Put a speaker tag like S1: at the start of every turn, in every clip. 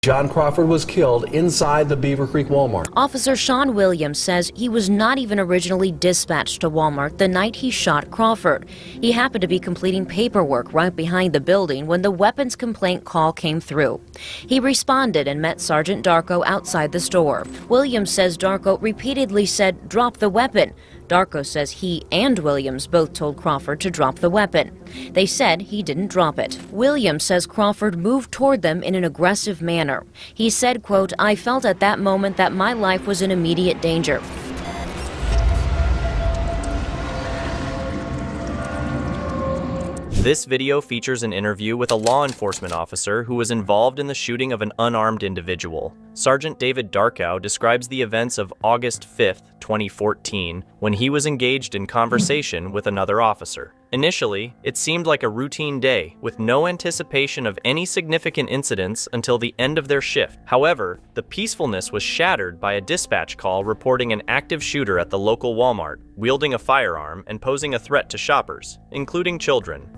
S1: John Crawford was killed inside the Beaver Creek Walmart.
S2: Officer Sean Williams says he was not even originally dispatched to Walmart the night he shot Crawford. He happened to be completing paperwork right behind the building when the weapons complaint call came through. He responded and met Sergeant Darko outside the store. Williams says Darko repeatedly said, "Drop the weapon." Darko says he and Williams both told Crawford to drop the weapon. They said he didn't drop it. Williams says Crawford moved toward them in an aggressive manner. He said, quote, "I felt at that moment that my life was in immediate danger."
S3: This video features an interview with a law enforcement officer who was involved in the shooting of an unarmed individual. Sergeant David Darko describes the events of August 5th, 2014, when he was engaged in conversation with another officer. Initially, it seemed like a routine day, with no anticipation of any significant incidents until the end of their shift. However, the peacefulness was shattered by a dispatch call reporting an active shooter at the local Walmart, wielding a firearm and posing a threat to shoppers, including children.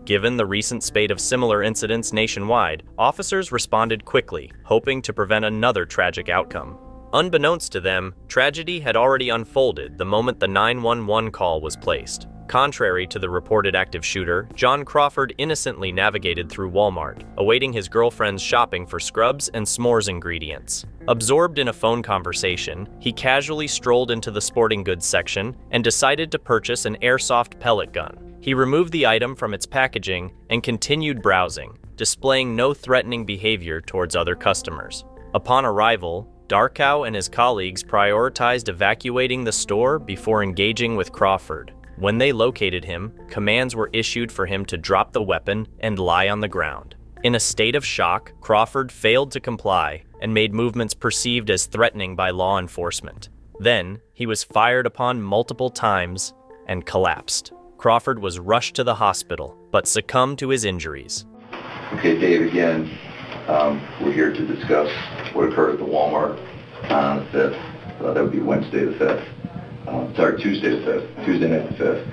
S3: Given the recent spate of similar incidents nationwide, officers responded quickly, hoping to prevent another tragic outcome. Unbeknownst to them, tragedy had already unfolded the moment the 911 call was placed. Contrary to the reported active shooter, John Crawford innocently navigated through Walmart, awaiting his girlfriend's shopping for scrubs and s'mores ingredients. Absorbed in a phone conversation, he casually strolled into the sporting goods section and decided to purchase an airsoft pellet gun. He removed the item from its packaging and continued browsing, displaying no threatening behavior towards other customers. Upon arrival, Darko and his colleagues prioritized evacuating the store before engaging with Crawford. When they located him, commands were issued for him to drop the weapon and lie on the ground. In a state of shock, Crawford failed to comply and made movements perceived as threatening by law enforcement. Then, he was fired upon multiple times and collapsed. Crawford was rushed to the hospital, but succumbed to his injuries.
S4: Okay, Dave, again, we're here to discuss what occurred at the Walmart on the 5th. That would be Wednesday the 5th. Tuesday the 5th. Tuesday night the 5th.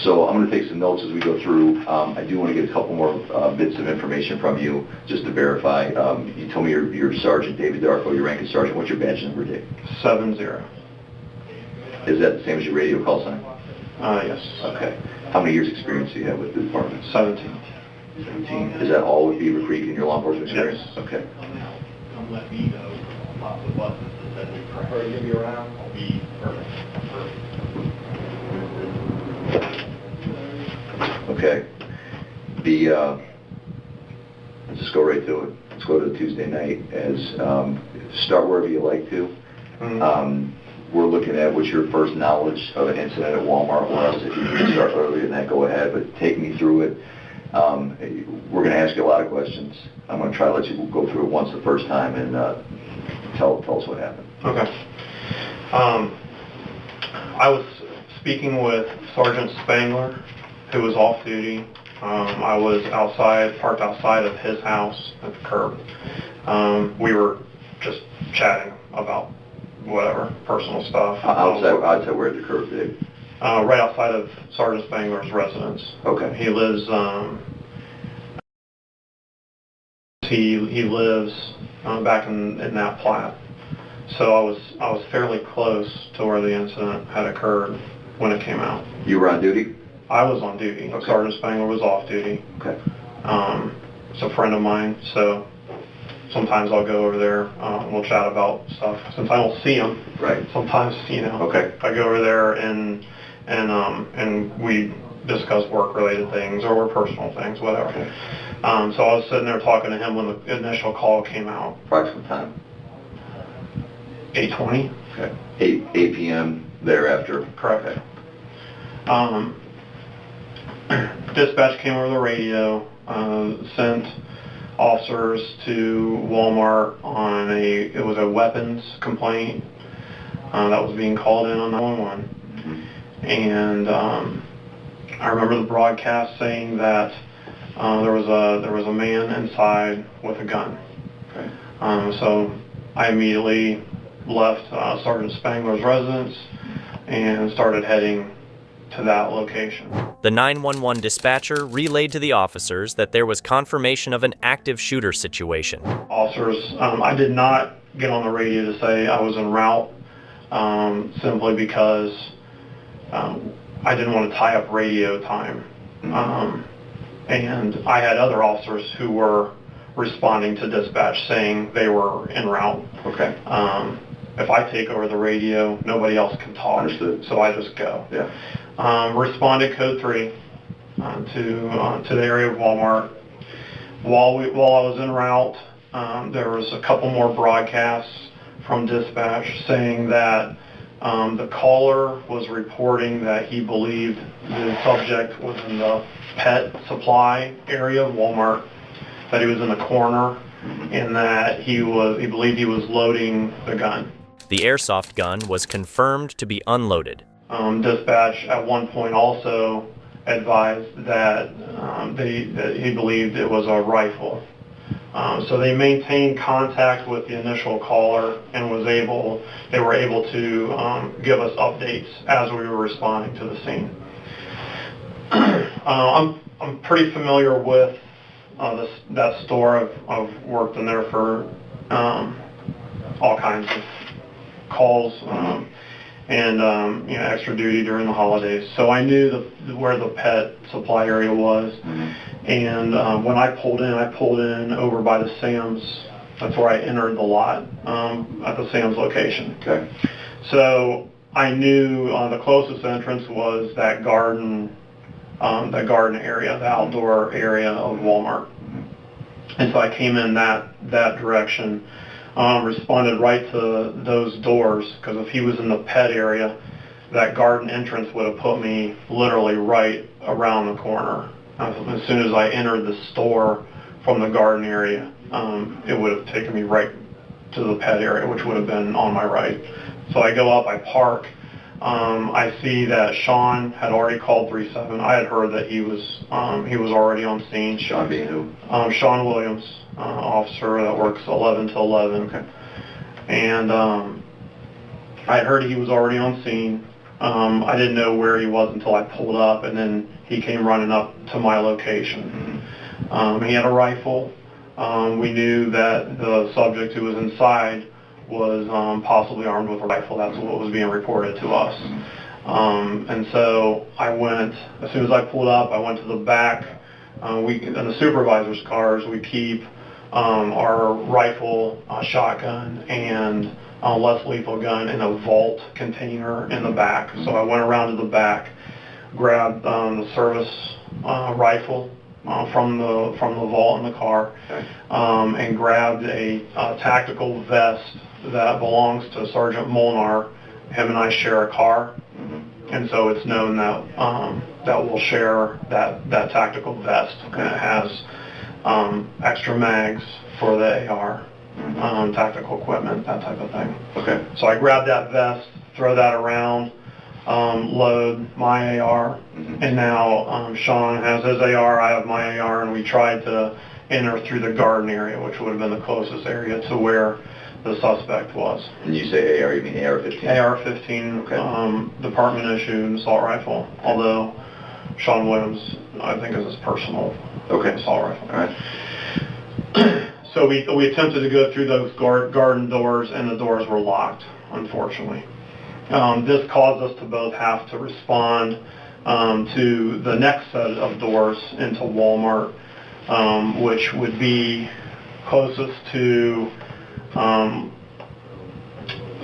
S4: So I'm going to take some notes as we go through. I do want to get a couple more bits of information from you just to verify. You told me you're Sergeant David Darko, your rank is Sergeant. What's your badge number, Dave?
S5: 70.
S4: Is that the same as your radio call sign?
S5: Yes.
S4: Okay. How many years experience do you have with the department?
S5: 17.
S4: 17. Is that all with Beaver Creek in your law enforcement experience?
S5: Yes.
S4: Okay.
S6: Don't let me know. I'll pop the button that says we prefer to give you around. I'll be perfect.
S4: Okay. Let's just go right to it. Let's go to Tuesday night. Start wherever you like to.
S5: Mm-hmm.
S4: We're looking at what's your first knowledge of an incident at Walmart. Or else if you can start earlier than that, go ahead. But take me through it. We're going to ask you a lot of questions. I'm going to try to let you go through it once the first time and tell us what happened.
S5: Okay. I was speaking with Sergeant Spangler, who was off duty. I was parked outside of his house at the curb. We were just chatting about whatever, personal stuff.
S4: Outside where at the curb, Dave?
S5: Right outside of Sergeant Spangler's residence.
S4: Okay.
S5: He lives, he lives back in that plat. So I was fairly close to where the incident had occurred when it came out.
S4: You were on duty?
S5: I was on duty.
S4: Okay.
S5: Sergeant Spangler was off duty.
S4: Okay.
S5: It's a friend of mine, so sometimes I'll go over there. We'll chat about stuff. Since I don't see him,
S4: right?
S5: Sometimes,
S4: Okay.
S5: I go over there and we discuss work-related things or personal things, whatever.
S4: Okay.
S5: So I was sitting there talking to him when the initial call came out.
S4: Approximate time?
S5: 8:20.
S4: Okay. 8 p.m. thereafter.
S5: Correct. Okay. Dispatch came over the radio, sent officers to Walmart on it was a weapons complaint that was being called in on 911. Mm-hmm. And I remember the broadcast saying that there was a man inside with a gun.
S4: Okay.
S5: So I immediately left Sergeant Spangler's residence and started heading to that location.
S3: The 911 dispatcher relayed to the officers that there was confirmation of an active shooter situation.
S5: Officers, I did not get on the radio to say I was en route, simply because I didn't want to tie up radio time. And I had other officers who were responding to dispatch saying they were en route.
S4: Okay.
S5: If I take over the radio, nobody else can talk.
S4: Understood.
S5: So I just go.
S4: Yeah.
S5: Responded code 3 to the area of Walmart. While I was en route, there was a couple more broadcasts from dispatch saying that the caller was reporting that he believed the subject was in the pet supply area of Walmart, that he was in the corner, and that he believed he was loading the gun.
S3: The airsoft gun was confirmed to be unloaded.
S5: Dispatch at one point also advised that he believed it was a rifle. So they maintained contact with the initial caller and they were able to give us updates as we were responding to the scene. I'm pretty familiar with that store. I've worked in there for all kinds of calls and extra duty during the holidays. So I knew where the pet supply area was. And when I pulled in over by the Sam's. That's where I entered the lot at the Sam's location.
S4: Okay.
S5: So I knew the closest entrance was that garden area, the outdoor area of Walmart. And so I came in that direction, responded right to those doors, because if he was in the pet area, that garden entrance would have put me literally right around the corner. As soon as I entered the store from the garden area, it would have taken me right to the pet area, which would have been on my right. So I go up, I park. I see that Sean had already called 3-7. I had heard that he was already on scene.
S4: Sean being who?
S5: Sean Williams, officer that works 11 to 11.
S4: Okay.
S5: And I had heard he was already on scene. I didn't know where he was until I pulled up, and then he came running up to my location. He had a rifle. We knew that the subject who was inside was possibly armed with a rifle. That's what was being reported to us. And so I went, as soon as I pulled up, I went to the back. In the supervisor's cars, we keep our rifle, shotgun, and less lethal gun in a vault container in the back. So I went around to the back, grabbed the service rifle from the vault in the car, and grabbed a tactical vest that belongs to Sergeant Molnar. Him and I share a car, and so it's known that we'll share that tactical vest, and it has extra mags for the AR, tactical equipment, that type of thing.
S4: Okay.
S5: So I grabbed that vest, throw that around, load my AR, and now Sean has his AR, I have my AR, and we tried to enter through the garden area, which would have been the closest area to where the suspect was.
S4: And you say AR, you mean AR-15?
S5: AR-15,
S4: okay.
S5: Department issued assault rifle, although Sean Williams, I think, is his personal assault rifle.
S4: All right.
S5: So we attempted to go through those garden doors, and the doors were locked, unfortunately. This caused us to both have to respond to the next set of doors into Walmart, which would be closest to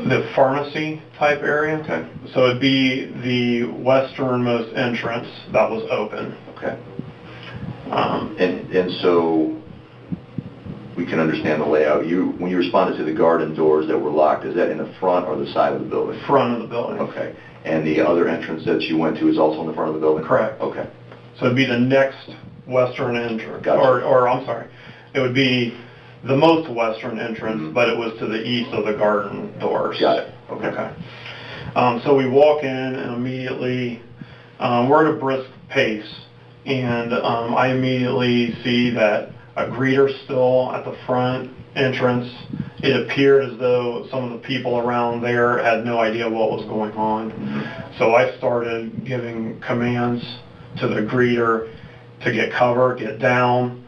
S5: the pharmacy type area.
S4: Okay.
S5: So it'd be the westernmost entrance that was open.
S4: Okay. And so we can understand the layout. When you responded to the garden doors that were locked, is that in the front or the side of the building?
S5: Front of the building.
S4: Okay. And the other entrance that you went to is also in the front of the building?
S5: Correct.
S4: Okay.
S5: So it'd be the next western entrance.
S4: Gotcha.
S5: Or I'm sorry, it would be the most western entrance, but it was to the east of the garden doors.
S4: Got it. Okay.
S5: So we walk in, and immediately we're at a brisk pace, and I immediately see that a greeter's still at the front entrance. It appeared as though some of the people around there had no idea what was going on. So I started giving commands to the greeter to get cover, get down.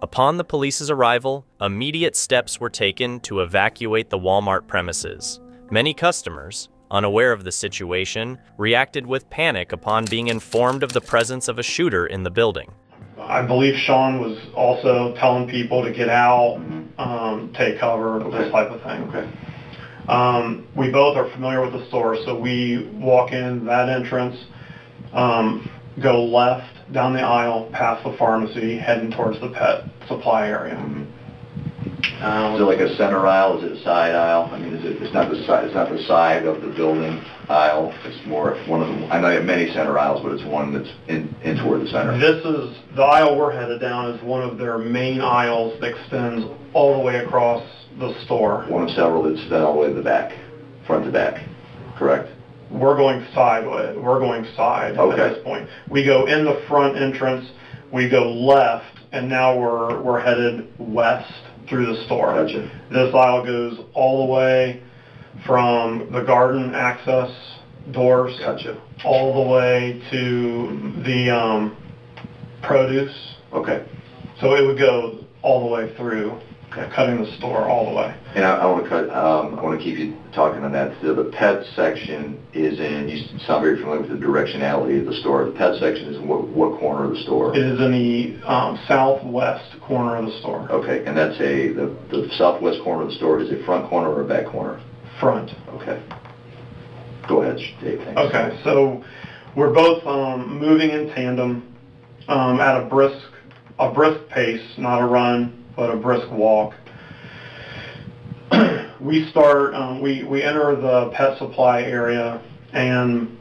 S3: Upon the police's arrival, immediate steps were taken to evacuate the Walmart premises. Many customers, unaware of the situation, reacted with panic upon being informed of the presence of a shooter in the building.
S5: I believe Sean was also telling people to get out, take cover, this type of thing.
S4: Okay.
S5: We both are familiar with the store, so we walk in that entrance, go left down the aisle past the pharmacy, heading towards the pet supply area.
S4: Is it like a center aisle? Is it a side aisle? I mean, it's not the side. It's not the side of the building aisle. It's more one of the. I know you have many center aisles, but it's one that's in toward the center.
S5: This is the aisle we're headed down is one of their main aisles that extends all the way across the store.
S4: One of several that's all the way to the back, front to back. Correct.
S5: We're going sideways. We're going side
S4: Okay.
S5: at this point. We go in the front entrance, we go left, and now we're headed west through the store.
S4: Gotcha.
S5: This aisle goes all the way from the garden access doors,
S4: Gotcha.
S5: all the way to the produce.
S4: Okay.
S5: So it would go all the way through,
S4: Okay.
S5: cutting the store all the way.
S4: And I want to cut. I want to keep you talking on that. So the pet section is in. You sound very familiar with the directionality of the store. The pet section is in what corner of the store?
S5: It is in the southwest corner of the store.
S4: Okay, and that's the southwest corner of the store is a front corner or a back corner?
S5: Front.
S4: Okay. Go ahead, Dave. Thanks.
S5: Okay, so we're both moving in tandem at a brisk pace, not a run, but a brisk walk. We start, we enter the pet supply area and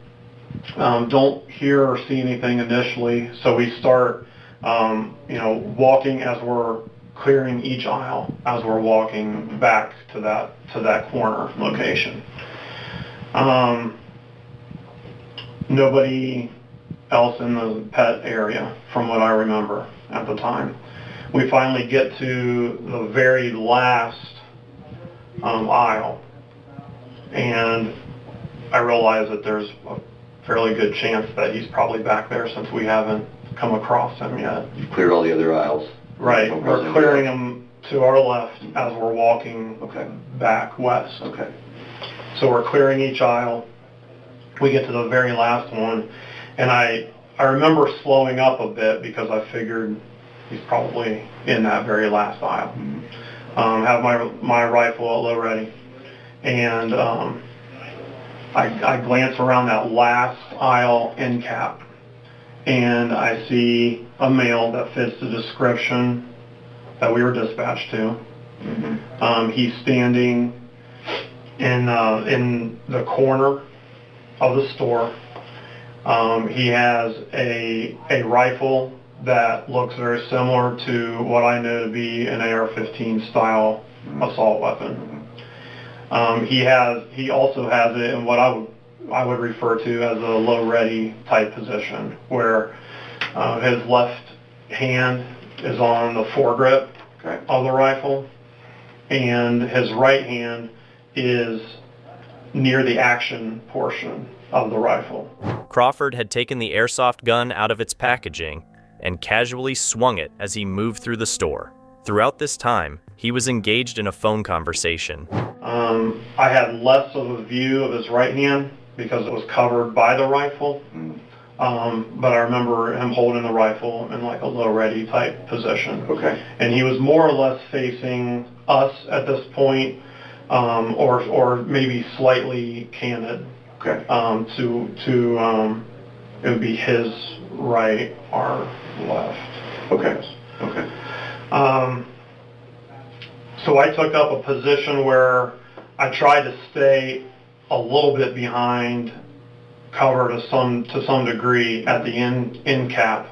S5: don't hear or see anything initially, so we start, walking as we're clearing each aisle, as we're walking back to that corner location. Nobody else in the pet area, from what I remember at the time. We finally get to the very last aisle, and I realize that there's a fairly good chance that he's probably back there since we haven't come across him yet.
S4: You've cleared all the other aisles?
S5: Right,
S4: No
S5: we're
S4: present
S5: clearing
S4: there?
S5: him to our left as we're walking
S4: Okay.
S5: back west.
S4: Okay.
S5: So we're clearing each aisle. We get to the very last one, and I remember slowing up a bit because I figured he's probably in that very last aisle. Have my rifle at low ready, and I glance around that last aisle end cap, and I see a male that fits the description that we were dispatched to. He's standing in the corner of the store. He has a rifle that looks very similar to what I know to be an AR-15 style assault weapon. He also has it in what I would refer to as a low ready type position, where his left hand is on the foregrip of the rifle, and his right hand is near the action portion of the rifle.
S3: Crawford had taken the airsoft gun out of its packaging and casually swung it as he moved through the store. Throughout this time, he was engaged in a phone conversation.
S5: I had less of a view of his right hand because it was covered by the rifle, but I remember him holding the rifle in like a low ready type position.
S4: Okay.
S5: And he was more or less facing us at this point, or maybe slightly candid.
S4: Okay.
S5: It would be his right, our left.
S4: Okay. Okay.
S5: So I took up a position where I tried to stay a little bit behind cover to some degree at the end cap.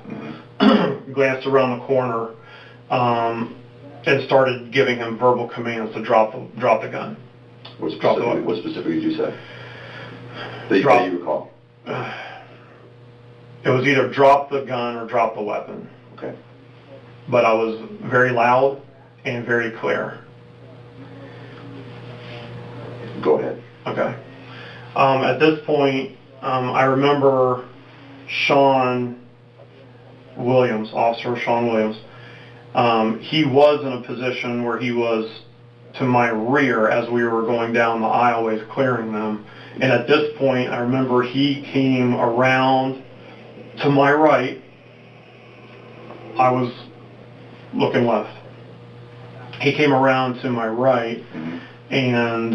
S5: Glanced around the corner and started giving him verbal commands to drop the gun.
S4: What specifically did you say? That you recall?
S5: It was either drop the gun or drop the weapon.
S4: Okay.
S5: But I was very loud and very clear.
S4: Go ahead.
S5: Okay. At this point, I remember Sean Williams, Officer Sean Williams, he was in a position where he was to my rear as we were going down the aisleways clearing them. And at this point, I remember he came around to my right. I was looking left. He came around to my right and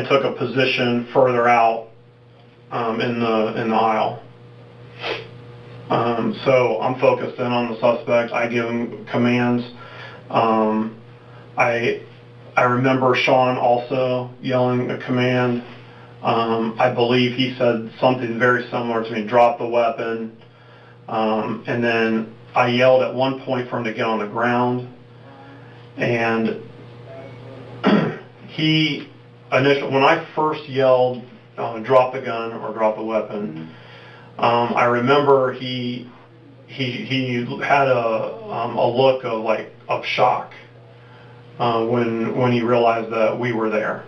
S5: took a position further out in the aisle. So I'm focused in on the suspect. I give him commands. I remember Sean also yelling a command. I believe he said something very similar to me, drop the weapon. And then I yelled at one point for him to get on the ground. And when I first yelled, drop the gun or drop the weapon, I remember he had a look of shock when he realized that we were there.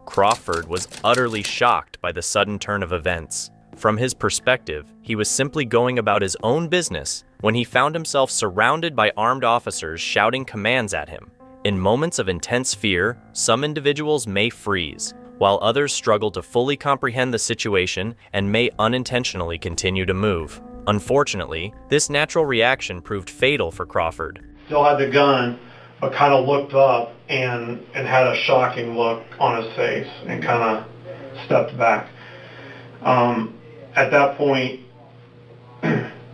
S3: Crawford was utterly shocked by the sudden turn of events. From his perspective, he was simply going about his own business when he found himself surrounded by armed officers shouting commands at him. In moments of intense fear, some individuals may freeze, while others struggle to fully comprehend the situation and may unintentionally continue to move. Unfortunately, this natural reaction proved fatal for Crawford.
S5: Still had the gun, but kind of looked up and had a shocking look on his face and kind of stepped back. At that point,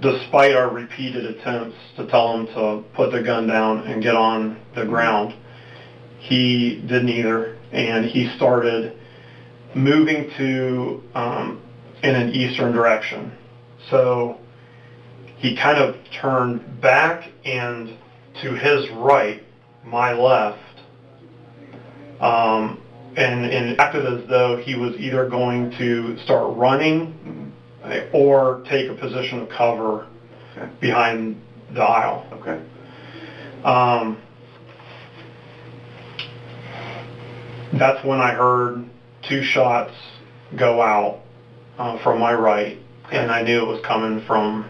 S5: despite our repeated attempts to tell him to put the gun down and get on the ground, he did neither, and he started moving in an eastern direction. So he kind of turned back and to his right, my left, and it acted as though he was either going to start running or take a position of cover behind the aisle.
S4: Okay.
S5: That's when I heard two shots go out from my right, and I knew it was coming from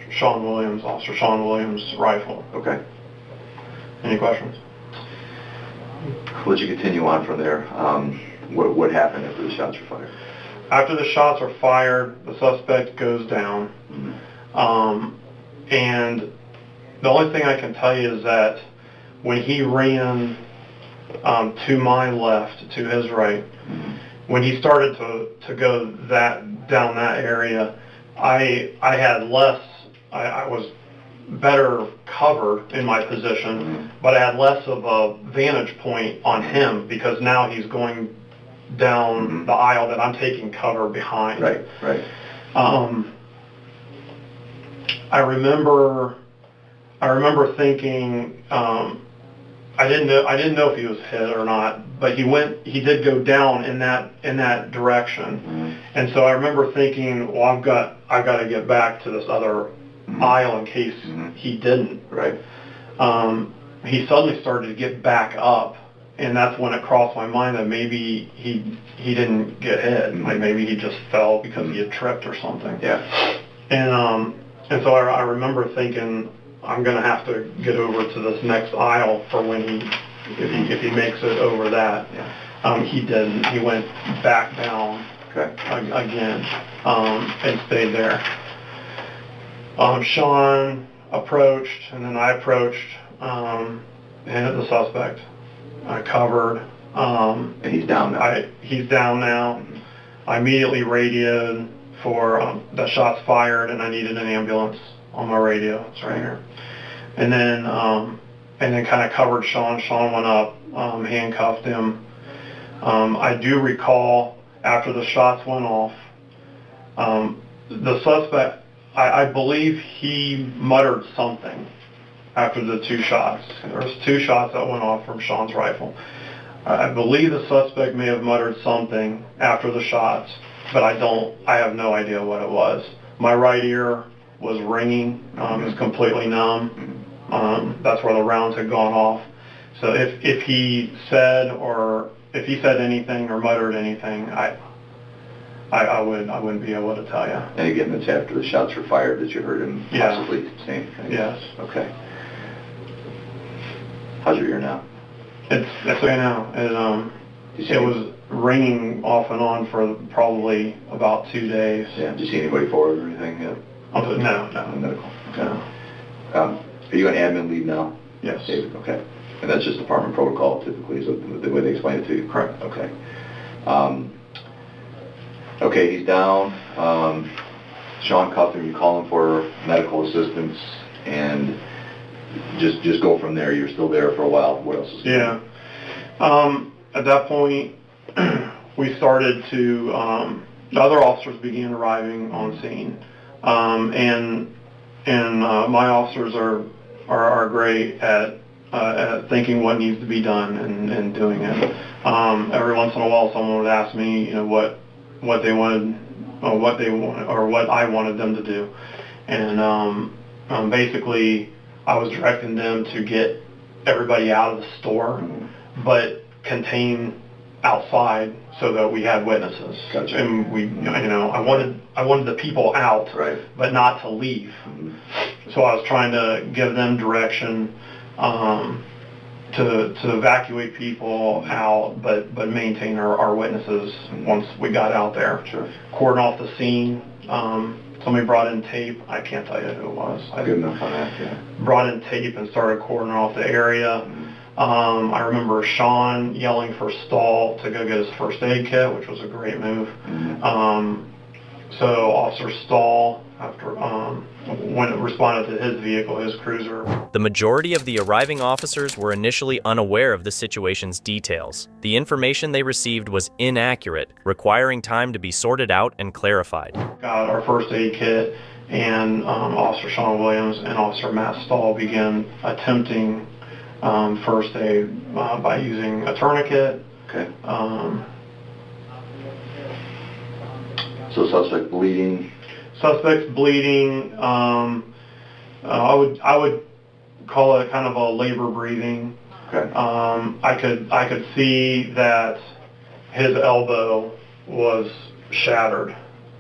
S5: Sean Williams, Officer Sean Williams' rifle.
S4: Okay.
S5: Any questions?
S4: I'll let you continue on from there. What happened after the shots were fired?
S5: After the shots are fired, the suspect goes down. And the only thing I can tell you is that when he ran to my left, to his right, when he started to go down that area, I had less, I was better covered in my position, but I had less of a vantage point on him because now he's going down the aisle that I'm taking cover behind.
S4: Right.
S5: I remember thinking, I didn't know if he was hit or not, but he did go down in that direction. And so I remember thinking, well, I've got to get back to this other aisle in case he didn't.
S4: Right.
S5: He suddenly started to get back up, and that's when it crossed my mind that maybe he didn't get hit. Like maybe he just fell because he had tripped or something.
S4: Yeah.
S5: And so I remember thinking, I'm going to have to get over to this next aisle for when if he makes it over that.
S4: Yeah.
S5: He didn't. He went back down again and stayed there. Sean approached, and then I approached and hit the suspect. I covered.
S4: And he's down now.
S5: He's down now. I immediately radioed for the shots fired, and I needed an ambulance on my radio. It's right here. And then kind of covered Sean. Sean went up, handcuffed him. I do recall after the shots went off, the suspect, I believe he muttered something after the two shots. There was two shots that went off from Sean's rifle. I believe the suspect may have muttered something after the shots, but I have no idea what it was. My right ear was ringing. It was completely numb. That's where the rounds had gone off. So if he said anything or muttered anything, I I wouldn't be able to tell you.
S4: And again, that's after the shots were fired that you heard him
S5: Yeah.
S4: possibly saying things?
S5: Yes.
S4: Okay. How's your ear now?
S5: It's okay now. It was ringing off and on for probably about 2 days.
S4: Yeah. Did you see anybody forward or anything yet?
S5: No.
S4: Medical. Okay.
S5: No.
S4: Are you on admin leave now?
S5: Yes.
S4: David, okay. And that's just department protocol typically, is the way they explain it to you?
S5: Correct.
S4: Okay. Okay, he's down. Sean Cutham, you call him for medical assistance, and just go from there. You're still there for a while. What else is going on?
S5: Yeah. At that point, we started to, the other officers began arriving on scene. And my officers are great at thinking what needs to be done and doing it. Every once in a while, someone would ask me, what they wanted, or what I wanted them to do, and basically, I was directing them to get everybody out of the store, but contain outside so that we had witnesses.
S4: Gotcha.
S5: And we, I wanted the people out,
S4: Right.
S5: but not to leave. So I was trying to give them direction to evacuate people out, but maintain our witnesses once we got out there.
S4: Sure.
S5: Cordon off the scene. Somebody brought in tape. I can't tell you who it was.
S4: Good enough on that, yeah.
S5: Brought in tape and started cordoning off the area. I remember Sean yelling for Stahl to go get his first aid kit, which was a great move. So Officer Stahl, after when it responded to his vehicle, his cruiser.
S3: The majority of the arriving officers were initially unaware of the situation's details. The information they received was inaccurate, requiring time to be sorted out and clarified.
S5: Got our first aid kit, and Officer Sean Williams and Officer Matt Stahl began attempting first aid by using a tourniquet.
S4: Okay. So suspect bleeding.
S5: Suspect's bleeding. I would call it kind of a labor breathing.
S4: Okay.
S5: I could see that his elbow was shattered,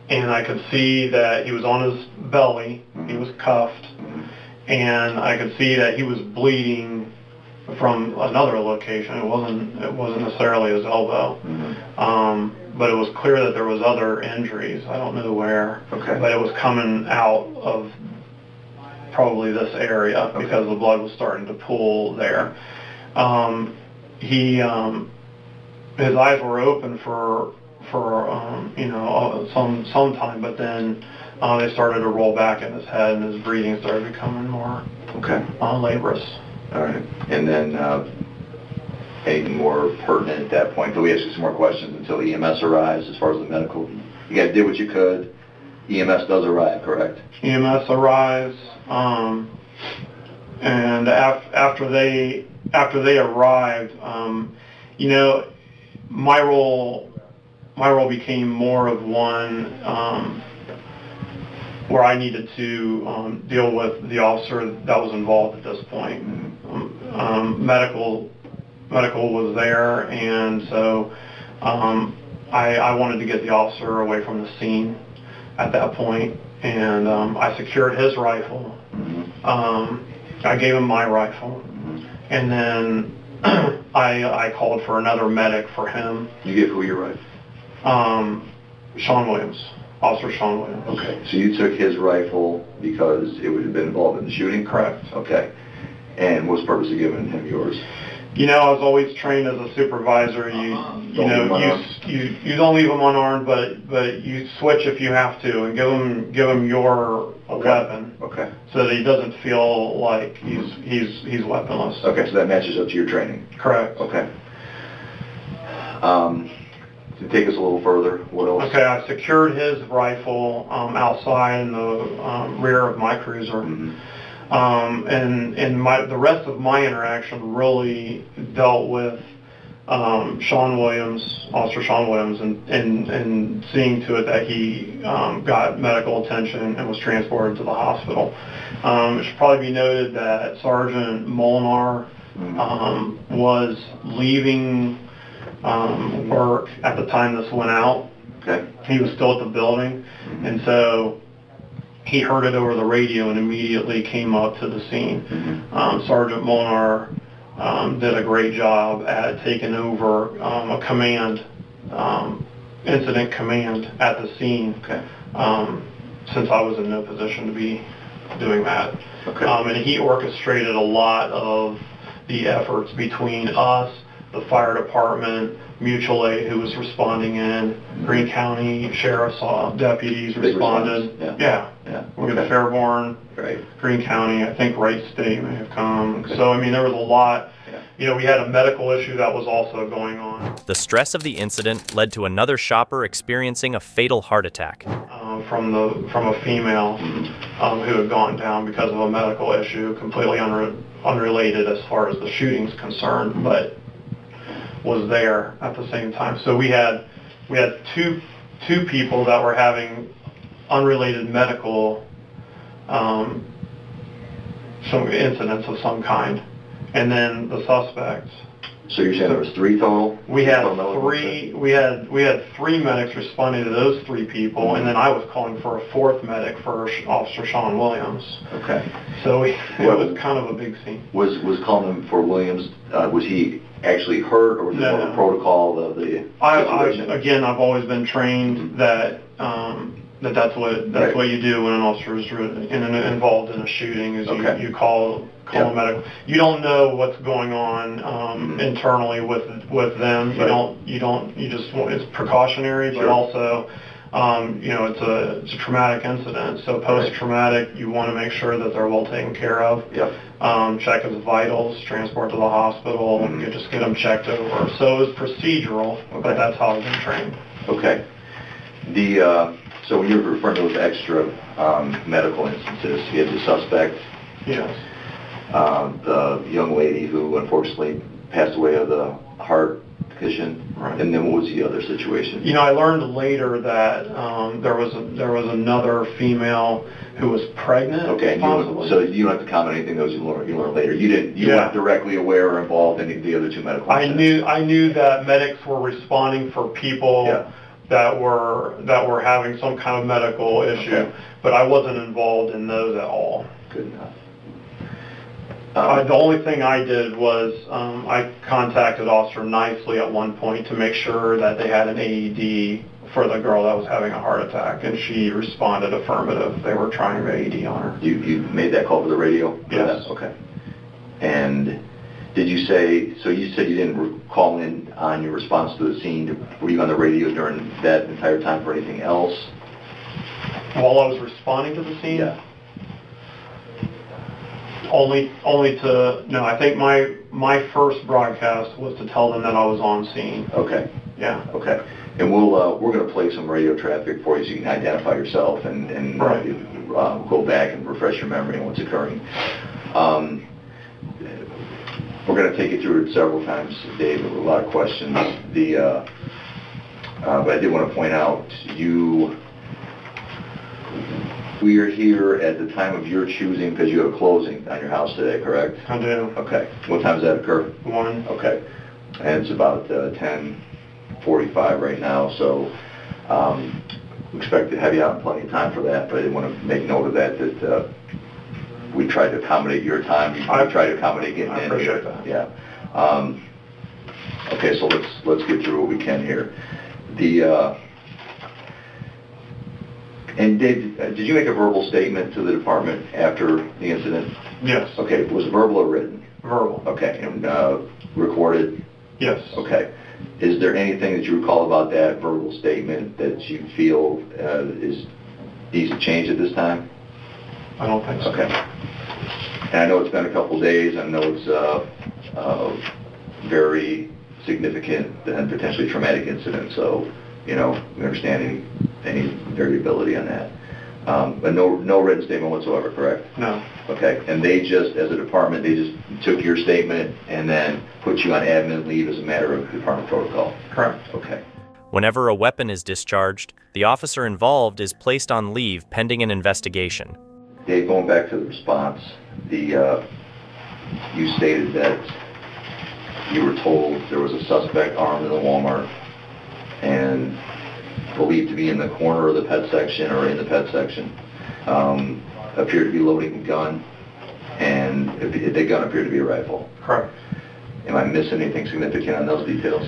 S5: and I could see that he was on his belly. He was cuffed, and I could see that he was bleeding from another location. It wasn't necessarily his elbow. But it was clear that there was other injuries. I don't know where.
S4: Okay.
S5: But it was coming out of probably this area because the blood was starting to pool there. His eyes were open for some time, but then they started to roll back in his head, and his breathing started becoming more laborious.
S4: All right. And then anything more pertinent at that point? Can we ask you some more questions until EMS arrives as far as the medical? You guys did what you could. EMS does arrive, correct?
S5: EMS arrives, and after they arrived, my role became more of one where I needed to deal with the officer that was involved at this point. Medical was there, and so I wanted to get the officer away from the scene at that point, and I secured his rifle. I gave him my rifle, and then I called for another medic for him.
S4: You gave who your rifle?
S5: Sean Williams, Officer Sean Williams.
S4: Okay, so you took his rifle because it would have been involved in the shooting?
S5: Correct.
S4: Okay. And what's the purpose of giving him yours?
S5: I was always trained as a supervisor. You don't leave them unarmed, but you switch if you have to, and give him your weapon.
S4: Okay.
S5: So that he doesn't feel like he's weaponless.
S4: Okay, so that matches up to your training.
S5: Correct.
S4: Okay. To take us a little further, what else?
S5: Okay, I secured his rifle outside in the rear of my cruiser. And the rest of my interaction really dealt with Sean Williams, Officer Sean Williams, and seeing to it that he got medical attention and was transported to the hospital. It should probably be noted that Sergeant Molinar was leaving work at the time this went out,
S4: Okay.
S5: He was still at the building, and so he heard it over the radio and immediately came up to the scene. Sergeant Molnar did a great job at taking over a command, incident command at the scene.
S4: Okay.
S5: Since I was in no position to be doing that.
S4: Okay.
S5: And he orchestrated a lot of the efforts between us, the fire department, mutual aid who was responding in, Greene County Sheriff's deputies
S4: Big
S5: responded.
S4: response,
S5: Yeah.
S4: Yeah.
S5: We got
S4: Okay.
S5: Fairborn,
S4: Right.
S5: Greene County, I think Wright State may have come.
S4: Okay.
S5: So, I mean, there was a lot.
S4: Yeah.
S5: You know, we had a medical issue that was also going on
S3: The stress of the incident led to another shopper experiencing a fatal heart attack.
S5: from a female who had gone down because of a medical issue, completely unrelated as far as the shooting's concerned, but was there at the same time. So we had two people that were having unrelated medical some incidents of some kind, and then the suspect.
S4: So you're saying there was 3 total?
S5: We had
S4: Total medical
S5: three. We had 3 medics responding to those 3 people, and then I was calling for a 4th medic for Officer Sean Williams.
S4: Okay.
S5: So it was kind of a big scene.
S4: Was calling for Williams, was he actually hurt, or was it more of a protocol of the situation?
S5: I've always been trained that that's what you do when an officer is involved in a shooting. Is
S4: Okay.
S5: you call a medical. You don't know what's going on internally with them. You just want, it's precautionary, but
S4: Sure.
S5: also it's a traumatic incident. So post-traumatic, you want to make sure that they're well taken care of.
S4: Yep.
S5: Check his vitals, transport to the hospital, just get them checked over. So it was procedural, but that's how I've been trained.
S4: Okay. So when you're referring to those extra medical instances, you had the suspect,
S5: Yes.
S4: the young lady who unfortunately passed away of the heart condition,
S5: Right.
S4: and then what was the other situation?
S5: You know, I learned later that there was another female who was pregnant.
S4: Okay,
S5: Possibly.
S4: so you don't have to comment on anything those you learned later. You weren't directly aware or involved in the other 2 medical incidents.
S5: I knew that medics were responding for people that were having some kind of medical issue,
S4: Okay.
S5: but I wasn't involved in those at all.
S4: Good enough.
S5: The only thing I did was I contacted Officer Nicely at one point to make sure that they had an AED for the girl that was having a heart attack, and she responded affirmative. They were trying the AED on her.
S4: You made that call over the radio?
S5: Yes.
S4: Okay. And did you say, so you said you didn't call in on your response to the scene. Were you on the radio during that entire time for anything else?
S5: While I was responding to the scene?
S4: Yeah.
S5: Only to, no, I think my first broadcast was to tell them that I was on scene.
S4: Okay.
S5: Yeah.
S4: Okay. And we're going to play some radio traffic for you so you can identify yourself and
S5: Right.
S4: Go back and refresh your memory on what's occurring. We're going to take you through it several times, Dave, with a lot of questions. But I did want to point out, we are here at the time of your choosing because you have a closing on your house today, correct?
S5: I do.
S4: Okay. What time does that occur?
S5: 1.
S4: Okay. And it's about 10:45 right now, so we expect to have you out in plenty of time for that, but I did want to make note of that we tried to accommodate your time. We tried to accommodate getting in here.
S5: I appreciate that.
S4: Yeah. Okay, so let's get through what we can here. And Dave, did you make a verbal statement to the department after the incident?
S5: Yes.
S4: Okay, was it verbal or written?
S5: Verbal.
S4: Okay, and recorded?
S5: Yes.
S4: Okay. Is there anything that you recall about that verbal statement that you feel needs to change at this time?
S5: I don't think so.
S4: Okay. And I know it's been a couple days. I know it's very significant and potentially traumatic incident, so, we understand any variability on that. But no written statement whatsoever, correct?
S5: No.
S4: Okay, and they just, as a department, they just took your statement and then put you on admin leave as a matter of department protocol?
S5: Correct.
S4: Okay.
S3: Whenever a weapon is discharged, the officer involved is placed on leave pending an investigation.
S4: Dave, going back to the response, you stated that you were told there was a suspect armed in the Walmart, and believed to be in the corner of the pet section or in the pet section, appeared to be loading a gun, and the gun appeared to be a rifle.
S5: Correct.
S4: Am I missing anything significant on those details?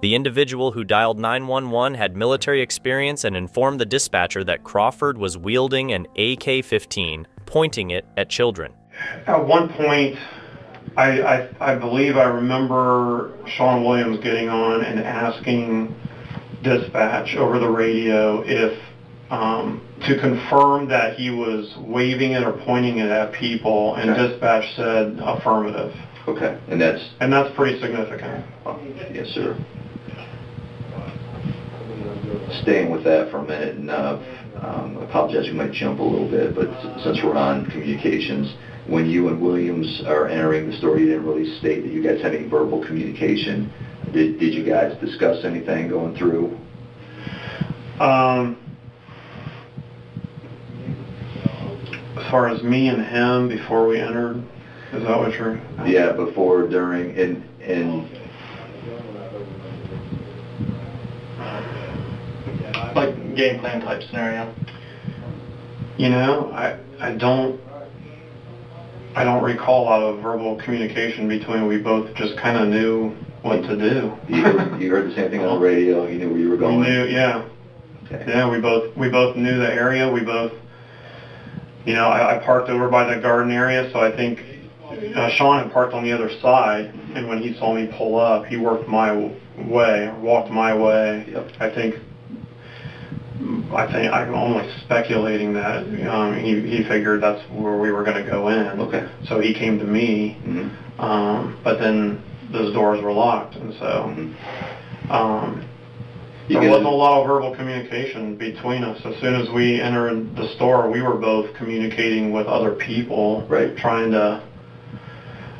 S3: The individual who dialed 911 had military experience and informed the dispatcher that Crawford was wielding an AK-15, pointing it at children.
S5: At one point, I believe I remember Sean Williams getting on and asking dispatch over the radio if to confirm that he was waving it or pointing it at people, and
S4: Okay.
S5: dispatch said affirmative.
S4: Okay, and that's
S5: pretty significant.
S4: yes, sir. Staying with that for a minute, and apologize, we might jump a little bit, but since we're on communications, when you and Williams are entering the store, you didn't really state that you guys had any verbal communication. Did you guys discuss anything going through?
S5: As far as me and him before we entered, is that what you're...
S4: Yeah, before, during, and
S6: Like game plan type scenario.
S5: You know, I don't recall a lot of verbal communication between. We both just kind of knew what to do.
S4: you heard the same thing on the radio. You knew where you were going.
S5: We knew, yeah.
S4: Okay.
S5: Yeah, we both knew the area. We both, you know, I parked over by the garden area, so I think Sean had parked on the other side, and when he saw me pull up, he walked my way.
S4: Yep.
S5: I think I'm only speculating that he figured that's where we were going to go in.
S4: Okay.
S5: So he came to me,
S4: Mm-hmm.
S5: but then those doors were locked, and so there wasn't a lot of verbal communication between us. As soon as we entered the store, we were both communicating with other people,
S4: Right.
S5: trying to.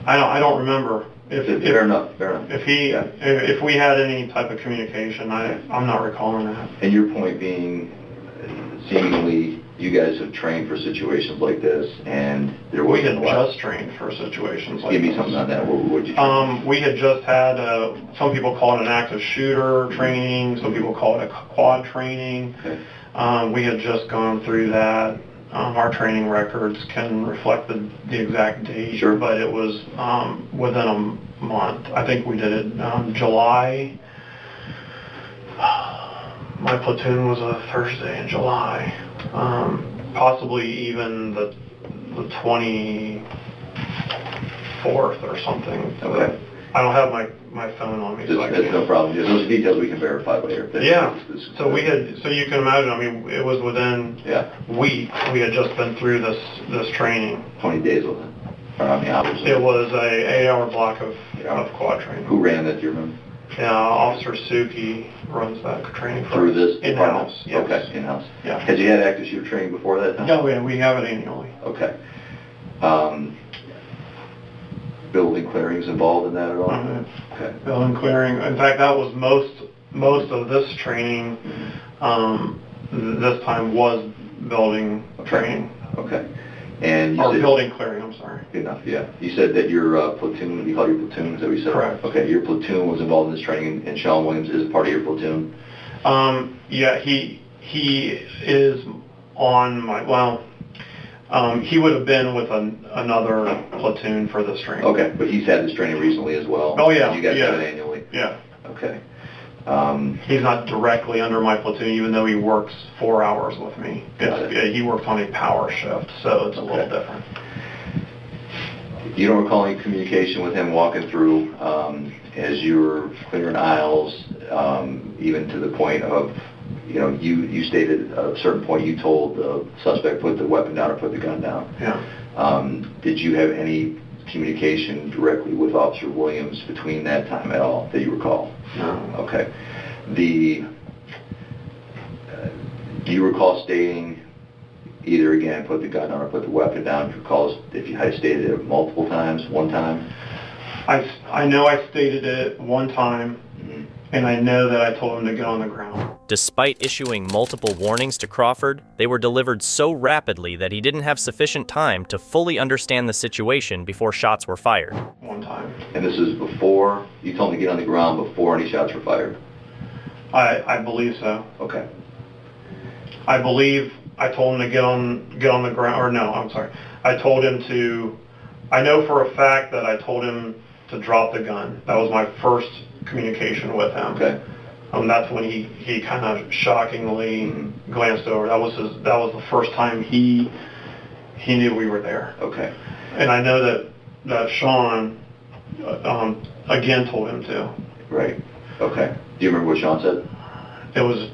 S5: I don't remember
S4: Fair enough.
S5: if we had any type of communication. I'm not recalling that.
S4: And your point being, seemingly, you guys have trained for situations like this, and there
S5: We
S4: wasn't
S5: had
S4: a lot.
S5: just trained for situations like
S4: Give me
S5: this.
S4: something on that. What would you train?
S5: We had just had, some people call it an active shooter training, some people call it a quad training.
S4: Okay.
S5: We had just gone through that. Our training records can reflect the exact date,
S4: Sure.
S5: but it was within a month. I think we did it July. My platoon was a Thursday in July. Possibly even the 24th or something.
S4: Okay.
S5: I don't have my phone on me. So I
S4: That's
S5: can't.
S4: no problem. Those details we can verify later.
S5: Yeah. So you can imagine. I mean, it was within weeks. We had just been through this training.
S4: How many days was it? Or how many hours?
S5: It was a 8-hour block of quad training.
S4: Who ran that? Do you remember?
S5: Yeah, Officer Suki runs that training for
S4: Through
S5: us.
S4: this department?
S5: In-house. Yes.
S4: Okay, in-house.
S5: Yeah.
S4: Had you had active shooter training before that time?
S5: No, we have it annually.
S4: Okay. Building clearings involved in that at all?
S5: Mhm.
S4: Okay.
S5: Building clearing. In fact, that was most of this training. This time was building training.
S4: Okay. And you
S5: Or
S4: said,
S5: building clearing, I'm sorry.
S4: good enough, yeah. You said that your platoon, you call your platoon, is that what you said?
S5: Correct.
S4: Okay, your platoon was involved in this training, and Sean Williams is part of your platoon?
S5: Yeah, he is on my, he would have been with another platoon for this training.
S4: Okay, but he's had this training recently as well?
S5: Oh, yeah,
S4: And you guys
S5: yeah.
S4: have it annually?
S5: Yeah.
S4: Okay.
S5: He's not directly under my platoon, even though he works 4 hours with me.
S4: Got it.
S5: Yeah, he works on a power shift, so it's a little
S4: Okay.
S5: different.
S4: You don't recall any communication with him walking through as you were clearing aisles, even to the point of, you stated at a certain point you told the suspect put the weapon down or put the gun down.
S5: Yeah.
S4: Did you have any communication directly with Officer Williams between that time at all that you recall?
S5: No.
S4: Okay. Do you recall stating either, again, put the gun down or put the weapon down? Do you recall if you had stated it multiple times, one time?
S5: I know I stated it one time,
S4: Mhm.
S5: and I know that I told him to get on the ground.
S3: Despite issuing multiple warnings to Crawford, they were delivered so rapidly that he didn't have sufficient time to fully understand the situation before shots were fired.
S5: One time.
S4: And this is before, you told him to get on the ground before any shots were fired?
S5: I believe so.
S4: Okay.
S5: I believe I told him to get on the ground, or no, I'm sorry. I told him to, I know for a fact that I told him to drop the gun. That was my first communication with him.
S4: Okay.
S5: That's when he kind of shockingly glanced over. That was the first time he knew we were there.
S4: Okay.
S5: And I know that Sean again told him to.
S4: Right. Okay. Do you remember what Sean said?
S5: It was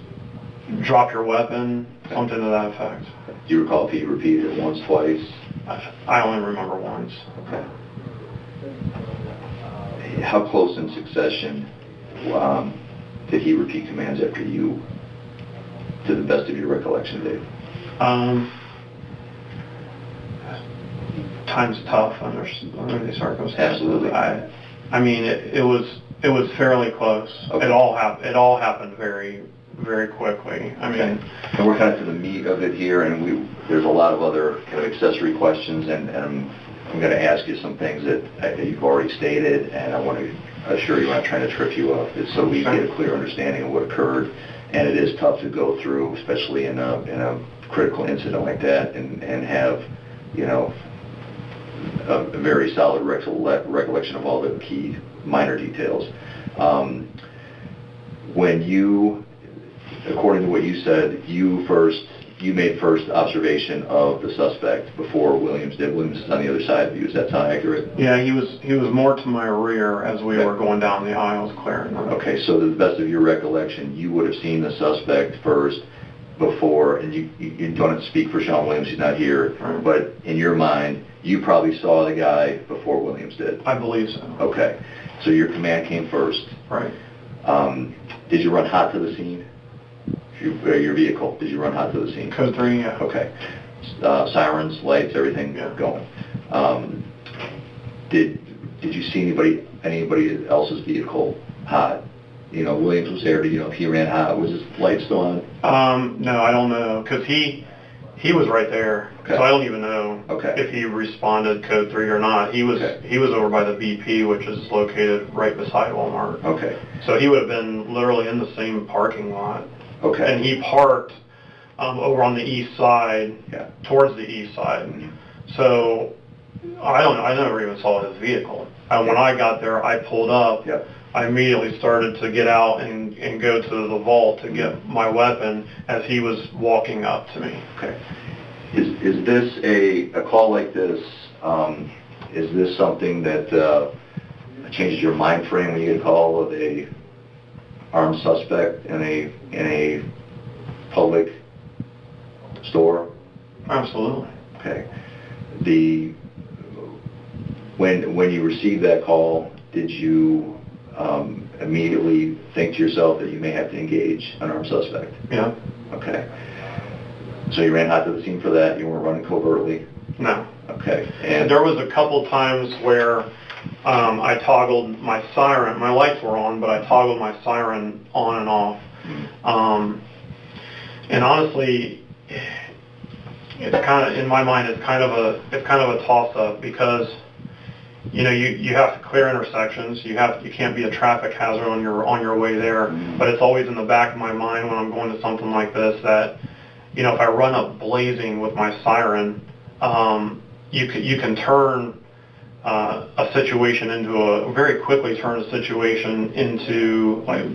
S5: drop your weapon, something to that effect.
S4: Do you recall if he repeated it once, twice?
S5: I only remember once.
S4: Okay. How close in succession did he repeat commands after you, to the best of your recollection, Dave?
S5: Time's tough under these circumstances.
S4: Absolutely.
S5: I mean, it was fairly close.
S4: Okay.
S5: It all happened very, very quickly. I mean,
S4: and we're kind of to the meat of it here, and there's a lot of other kind of accessory questions, and I'm going to ask you some things that you've already stated, and I want to assure you I'm not trying to trip you up. It's so we get a clear understanding of what occurred, and it is tough to go through, especially in a critical incident like that, and have, you know, a very solid recollection of all the key minor details. When you, according to what you said, you made first observation of the suspect before Williams did. Williams is on the other side of you. Is that sound accurate?
S5: yeah, he was more to my rear as we were going down the aisles clearing them.
S4: Okay, so to the best of your recollection, you would have seen the suspect first before, and you don't have to speak for Sean Williams, he's not here,
S5: Right.
S4: but in your mind, you probably saw the guy before Williams did.
S5: I believe so.
S4: Okay, so your command came first.
S5: Right.
S4: Did you run hot to the scene? Your vehicle, did you run hot to the scene?
S5: Code 3, yeah.
S4: Okay. Sirens, lights, everything going. Did you see anybody else's vehicle hot? You know, Williams was there. You know, if he ran hot, was his light still on?
S5: No, I don't know, because he was right there,
S4: Okay.
S5: so I don't even know
S4: Okay.
S5: if he responded Code 3 or not. He was over by the BP, which is located right beside Walmart.
S4: Okay.
S5: So he would have been literally in the same parking lot.
S4: Okay.
S5: And he parked over on the east side,
S4: Yeah.
S5: towards the east side.
S4: Mhm.
S5: So I never even saw his vehicle. When I got there, I pulled up.
S4: Yep.
S5: I immediately started to get out and go to the vault to get my weapon as he was walking up to me.
S4: Okay. Is this a call like this? Is this something that changes your mind frame when you get a call of a armed suspect in a public store?
S5: Absolutely.
S4: Okay. When you received that call, did you immediately think to yourself that you may have to engage an armed suspect?
S5: Yeah.
S4: Okay. So you ran hot to the scene for that. You weren't running covertly.
S5: No.
S4: Okay.
S5: And there was a couple times where I toggled my siren. My lights were on, but I toggled my siren on and off. And honestly, it's kind of, in my mind, it's kind of a toss-up, because you know, you have to clear intersections. You can't be a traffic hazard on your way there. But it's always in the back of my mind when I'm going to something like this that, you know, if I run up blazing with my siren, you can turn a situation into very quickly turn a situation into like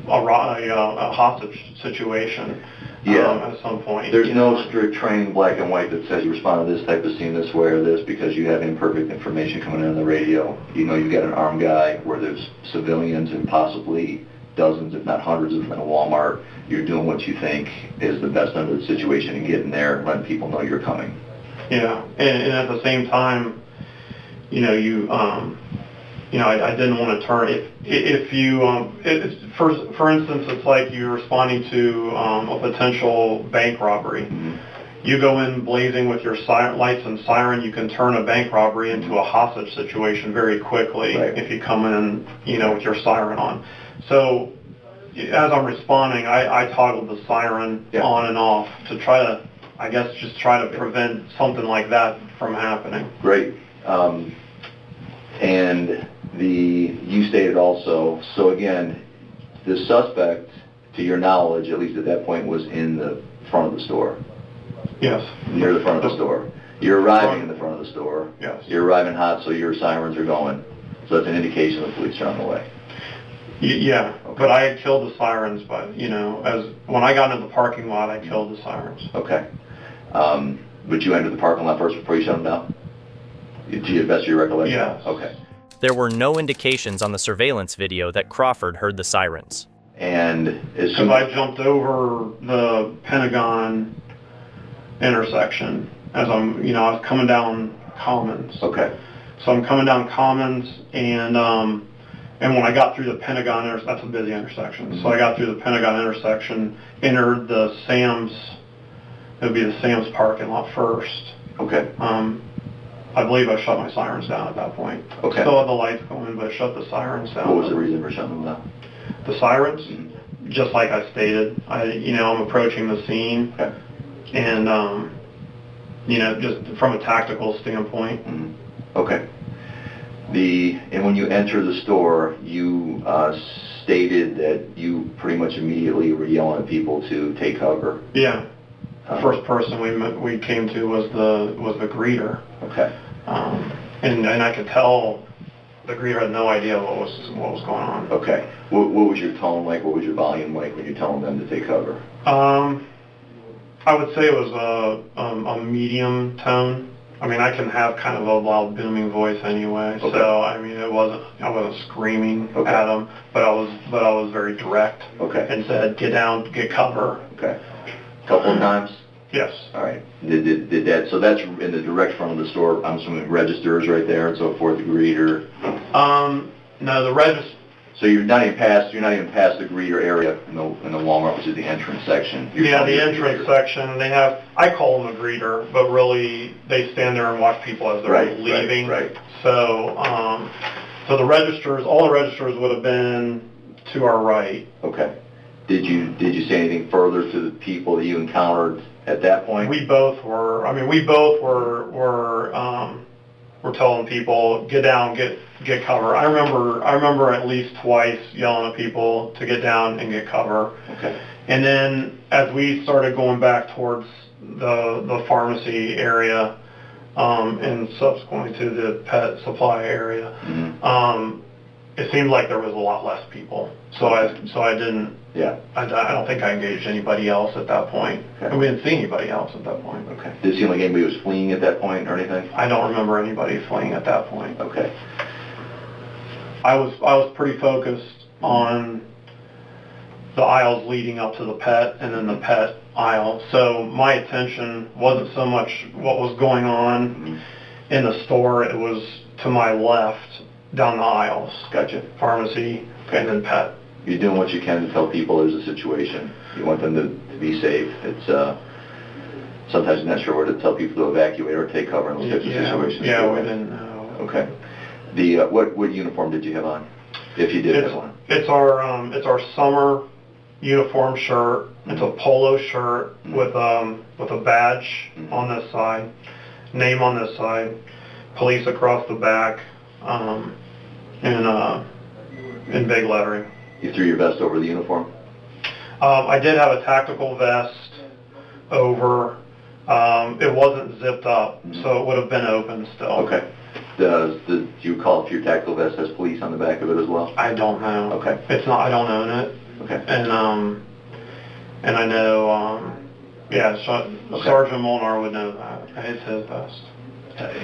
S5: a hostage situation.
S4: Yeah.
S5: At some point.
S4: There's no strict training, black and white, that says you respond to this type of scene this way or this because you have imperfect information coming in on the radio. You know you've got an armed guy where there's civilians and possibly dozens, if not hundreds of them in a Walmart. You're doing what you think is the best under the situation and getting there and letting people know you're coming.
S5: Yeah, and at the same time, you know, I didn't want to turn. If you, for instance, it's like you're responding to a potential bank robbery.
S4: Mm-hmm.
S5: You go in blazing with your lights and siren, you can turn a bank robbery into a hostage situation very quickly.
S4: Right.
S5: If you come in, you know, with your siren on. So as I'm responding, I toggled the siren on and off to try to, I guess, just try to prevent something like that from happening.
S4: Great. And you stated also, so again, the suspect to your knowledge, at least at that point, was in the front of the store,
S5: Yes.
S4: near the front of the store. You're arriving in the front of the store.
S5: Yes.
S4: You're arriving hot, so your sirens are going. So that's an indication the police are on the way.
S5: Yeah,
S4: Okay.
S5: but I had killed the sirens, but, when I got into the parking lot, I killed the sirens.
S4: Okay. But you entered the parking lot first before you shut them down? To the best of your recollection?
S5: Yes.
S4: Okay.
S3: There were no indications on the surveillance video that Crawford heard the sirens.
S4: And as soon
S5: Because I jumped over the Pentagon intersection as I was coming down Commons.
S4: Okay.
S5: So I'm coming down Commons, and when I got through the Pentagon intersection, that's a busy intersection. So I got through the Pentagon intersection, entered the Sam's, it would be the Sam's parking lot first.
S4: Okay.
S5: I believe I shut my sirens down at that point.
S4: Okay.
S5: Still had the lights going, but I shut the sirens down.
S4: What was the reason for shutting them down?
S5: The sirens,
S4: Mhm.
S5: just like I stated, I'm approaching the scene,
S4: Okay.
S5: and just from a tactical standpoint.
S4: Mhm. Okay. And when you enter the store, you stated that you pretty much immediately were yelling at people to take cover.
S5: Yeah. The first person we came to was the greeter,
S4: Okay.
S5: and I could tell the greeter had no idea what was going on.
S4: Okay. What was your tone like? What was your volume like when you're telling them to take cover?
S5: I would say it was a medium tone. I mean, I can have kind of a loud, booming voice anyway.
S4: Okay.
S5: So I mean, I wasn't screaming
S4: Okay.
S5: at them, but I was very direct.
S4: Okay.
S5: And said, "Get down, get cover."
S4: Okay. Couple of times?
S5: Yes.
S4: All right. Did that, so that's in the direct front of the store, I'm assuming registers right there and so forth, the greeter.
S5: No, the register.
S4: So you're not even past the greeter area in the Walmart, which is the entrance section. You're
S5: Yeah,
S4: from
S5: the entrance section. I call them a greeter, but really they stand there and watch people as they're
S4: Right,
S5: leaving.
S4: right.
S5: So, so the registers, all the registers would have been to our right.
S4: Okay. Did you say anything further to the people that you encountered at that point?
S5: We both were telling people, get down, get cover. I remember at least twice yelling at people to get down and get cover.
S4: Okay.
S5: And then as we started going back towards the pharmacy area, and subsequently to the pet supply area,
S4: Mhm.
S5: it seemed like there was a lot less people. So I didn't.
S4: Yeah.
S5: I don't think I engaged anybody else at that point.
S4: Okay.
S5: And we didn't see anybody else at that point.
S4: Okay. Did it seem like anybody was fleeing at that point or anything?
S5: I don't remember anybody fleeing at that point.
S4: Okay.
S5: I was pretty focused on the aisles leading up to the pet and then the pet aisle. So my attention wasn't so much what was going on
S4: Mhm.
S5: in the store. It was to my left down the aisles.
S4: Gotcha.
S5: Pharmacy and then pet.
S4: You're doing what you can to tell people there's a situation. You want them to be safe. It's sometimes you're not sure where to tell people to evacuate or take cover in those types of situations.
S5: Yeah, we didn't know.
S4: Okay. What uniform did you have on? If you did have one.
S5: It's our summer uniform shirt. It's a polo shirt with a badge on this side, name on this side, police across the back, in big lettering.
S4: You threw your vest over the uniform?
S5: I did have a tactical vest over. It wasn't zipped up, so it would have been open still.
S4: Okay. Do you recall if your tactical vest has police on the back of it as well?
S5: I don't know.
S4: Okay.
S5: It's not. I don't own it.
S4: Okay.
S5: And I know. Sergeant Molnar would know that. It's his vest.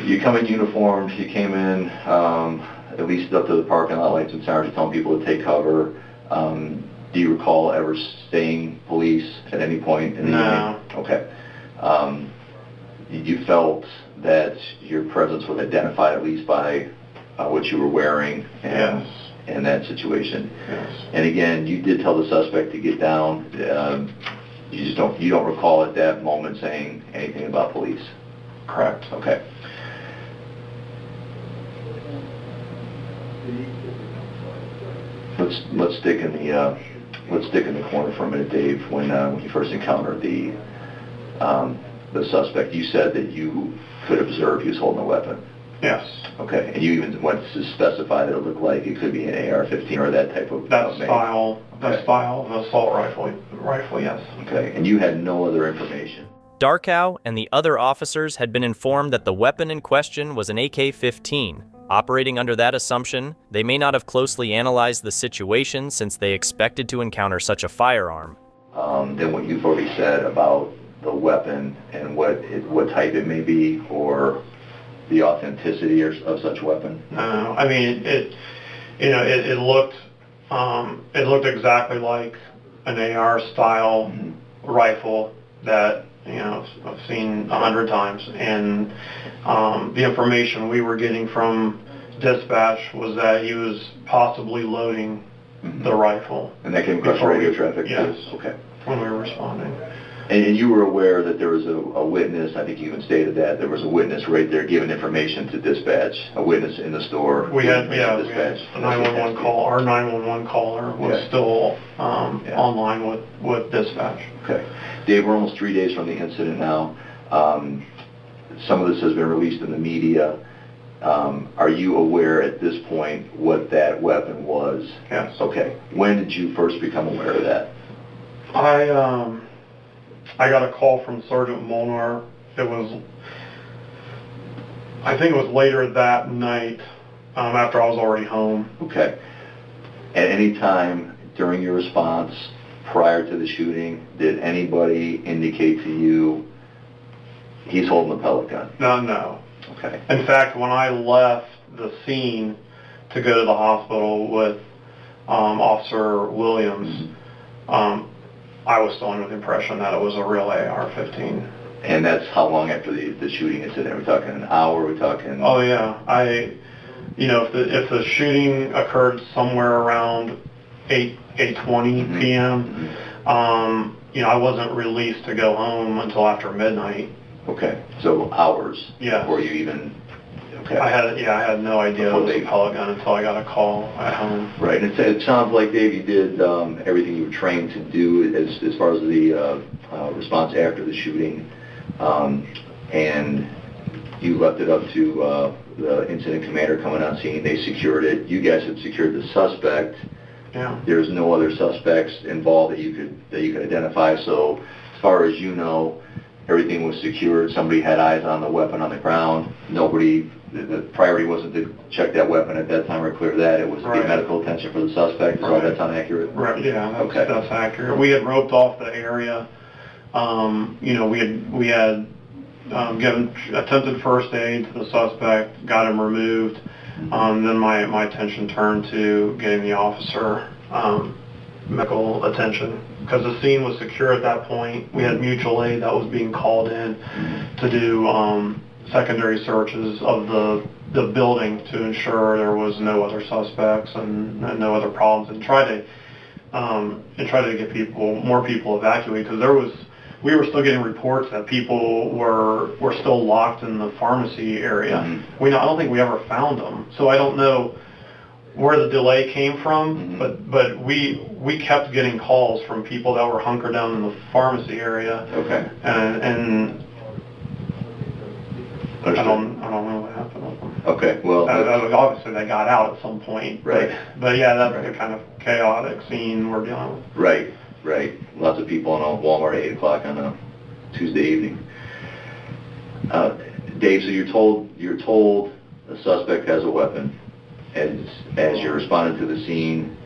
S4: You come in uniformed, you came in at least up to the parking lot lights and sirens telling people to take cover. Do you recall ever seeing police at any point in the
S5: No.
S4: evening? Okay. You felt that your presence was identified at least by what you were wearing and
S5: Yes.
S4: in that situation.
S5: Yes.
S4: And again, you did tell the suspect to get down. You don't recall at that moment saying anything about police.
S5: Correct.
S4: Okay. Let's stick in the corner for a minute, Dave. When you first encountered the suspect, you said that you could observe he was holding a weapon.
S5: Yes.
S4: Okay, and you even went to specify that it looked like it could be an AR-15 or that type of...
S5: That
S4: mag.
S5: style
S4: Okay.
S5: of assault rifle, yes.
S4: Okay, and you had no other information?
S3: Darkow and the other officers had been informed that the weapon in question was an AK-15. Operating under that assumption, they may not have closely analyzed the situation since they expected to encounter such a firearm.
S4: Than what you've already said about the weapon and what type it may be, or the authenticity of such weapon?
S5: No, I mean, it looked exactly like an AR style rifle that, I've seen 100 times. And the information we were getting from dispatch was that he was possibly loading the rifle.
S4: And that came across radio traffic?
S5: Yes.
S4: Okay.
S5: When we were responding.
S4: And you were aware that there was a witness, I think you even stated that, there was a witness right there giving information to dispatch, a witness in the store.
S5: We had a
S4: dispatch.
S5: 911 call. Our 911 caller was still online with dispatch.
S4: Okay. Dave, we're almost 3 days from the incident now. Some of this has been released in the media. Are you aware at this point what that weapon was?
S5: Yes.
S4: Okay. When did you first become aware of that?
S5: I got a call from Sergeant Molnar. I think it was later that night, after I was already home.
S4: Okay. At any time during your response prior to the shooting, did anybody indicate to you he's holding a pellet gun?
S5: No.
S4: Okay.
S5: In fact, when I left the scene to go to the hospital with Officer Williams, I was still under the impression that it was a real AR-15.
S4: And that's how long after the shooting incident? Are we talking an hour? Are we talking...
S5: Oh yeah, if the shooting occurred somewhere around 8:20 p.m., I wasn't released to go home until after midnight.
S4: Okay, so hours.
S5: Yeah.
S4: Before you even... Okay.
S5: I had no idea it was a pellet gun until I got a call at home.
S4: Right, and it sounds like, Dave, you did everything you were trained to do as far as the response after the shooting, and you left it up to the incident commander coming on scene. They secured it. You guys had secured the suspect.
S5: Yeah.
S4: There's no other suspects involved that you could identify. So, as far as you know, everything was secured. Somebody had eyes on the weapon on the ground. Nobody. The priority wasn't to check that weapon at that time or clear that. It was to get medical attention for the suspect. Is all that sound accurate?
S5: Right. Yeah. That's accurate. We had roped off the area. We had given attempted first aid to the suspect, got him removed. Then my attention turned to getting the officer medical attention because the scene was secure at that point. We had mutual aid that was being called in to do secondary searches of the building to ensure there was no other suspects and no other problems, and try to get more people evacuated because we were still getting reports that people were still locked in the pharmacy area. I don't think we ever found them, so I don't know where the delay came from, but we kept getting calls from people that were hunkered down in the pharmacy area.
S4: Okay.
S5: And I don't know what happened with them.
S4: Okay, well...
S5: obviously they got out at some point.
S4: Right.
S5: But yeah, that's the kind of chaotic scene we're dealing with.
S4: Right. Lots of people in a Walmart at 8 o'clock on a Tuesday evening. Dave, so you're told the suspect has a weapon. As you're responding to the scene,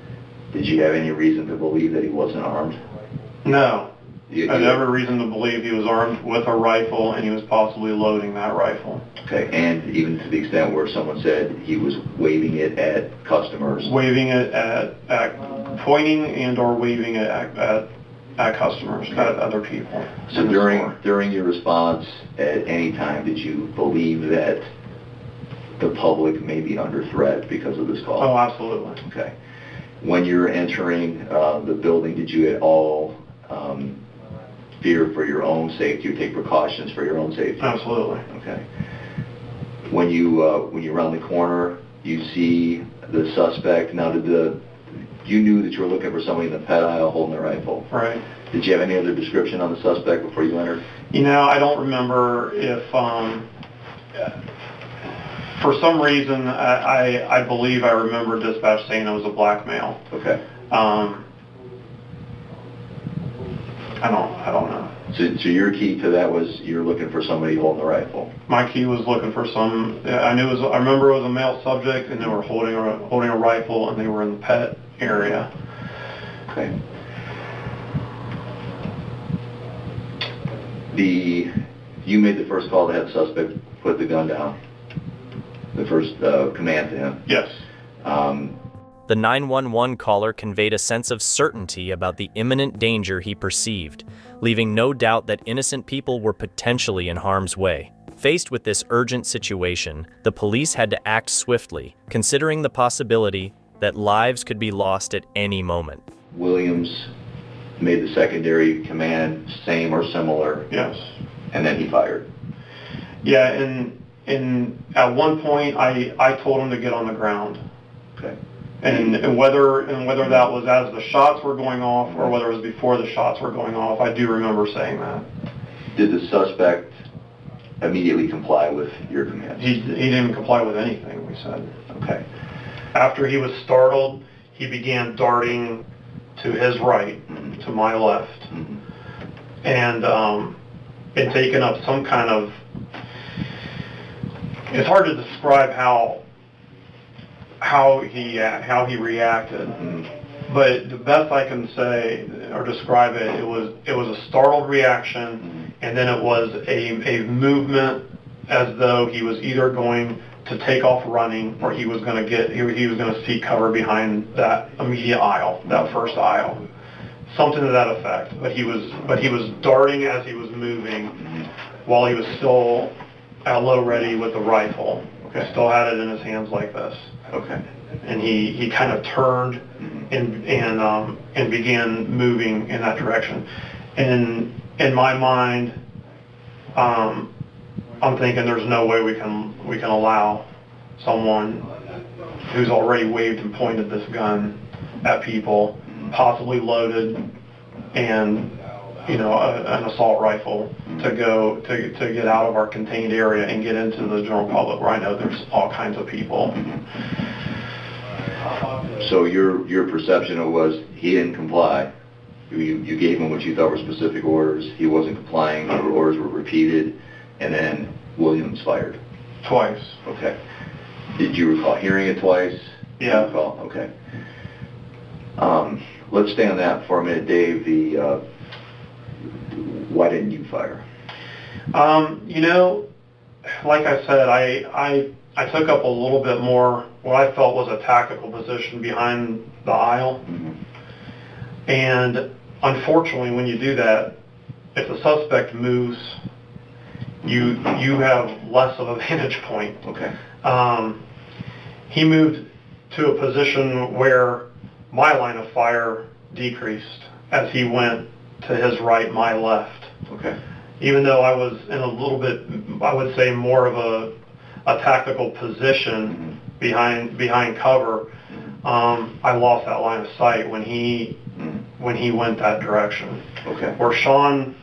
S4: did you have any reason to believe that he wasn't armed?
S5: No. I had every reason to believe he was armed with a rifle and he was possibly loading that rifle.
S4: Okay, and even to the extent where someone said he was waving it at customers?
S5: Waving it at pointing and or waving it at customers, at other people.
S4: So during your response, at any time, did you believe that the public may be under threat because of this call?
S5: Oh, absolutely.
S4: Okay. When you were entering the building, did you at all fear for your own safety or take precautions for your own safety?
S5: Absolutely.
S4: Okay. When you round the corner, you see the suspect. Now, you knew that you were looking for somebody in the pet aisle holding a rifle.
S5: Right.
S4: Did you have any other description on the suspect before you entered?
S5: I don't remember if For some reason, I believe I remember dispatch saying it was a black male.
S4: Okay.
S5: I don't know.
S4: So your key to that was you're looking for somebody holding a rifle.
S5: My key was looking for some. I remember it was a male subject, and they were holding a rifle, and they were in the pet area.
S4: Okay. You made the first call to have the suspect put the gun down. The first command to him.
S5: Yes.
S3: The 911 caller conveyed a sense of certainty about the imminent danger he perceived, leaving no doubt that innocent people were potentially in harm's way. Faced with this urgent situation, the police had to act swiftly, considering the possibility that lives could be lost at any moment.
S4: Williams made the secondary command same or similar.
S5: Yes.
S4: And then he fired.
S5: Yeah, and at one point I told him to get on the ground.
S4: Okay.
S5: And whether that was as the shots were going off or whether it was before the shots were going off, I do remember saying that.
S4: Did the suspect immediately comply with your command?
S5: He didn't comply with anything we said.
S4: Okay.
S5: After he was startled, he began darting to his right, to my left, and taking up some kind of. It's hard to describe how he reacted, but the best I can say or describe it, it was a startled reaction, and then it was a movement as though he was either going to take off running or he was going to seek cover behind that immediate aisle, that first aisle, something to that effect. But he was darting as he was moving, while he was still at low ready with the rifle. Okay. Still had it in his hands like this.
S4: Okay.
S5: And he kind of turned and began moving in that direction. And in my mind, I'm thinking there's no way we can allow someone who's already waved and pointed this gun at people, possibly loaded, and an assault rifle, to get out of our contained area and get into the general public where I know there's all kinds of people.
S4: So your perception was he didn't comply. You gave him what you thought were specific orders. He wasn't complying. The orders were repeated, and then Williams fired.
S5: Twice.
S4: Okay. Did you recall hearing it twice?
S5: Yeah.
S4: Recall? Okay. Let's stay on that for a minute, Dave. Why didn't you fire?
S5: Like I said, I took up a little bit more what I felt was a tactical position behind the aisle. And unfortunately, when you do that, if the suspect moves, you have less of a vantage point.
S4: Okay.
S5: He moved to a position where my line of fire decreased as he went to his right, my left.
S4: Okay.
S5: Even though I was in a little bit, I would say, more of a tactical position behind cover, I lost that line of sight when he went that direction.
S4: Okay.
S5: Where Sean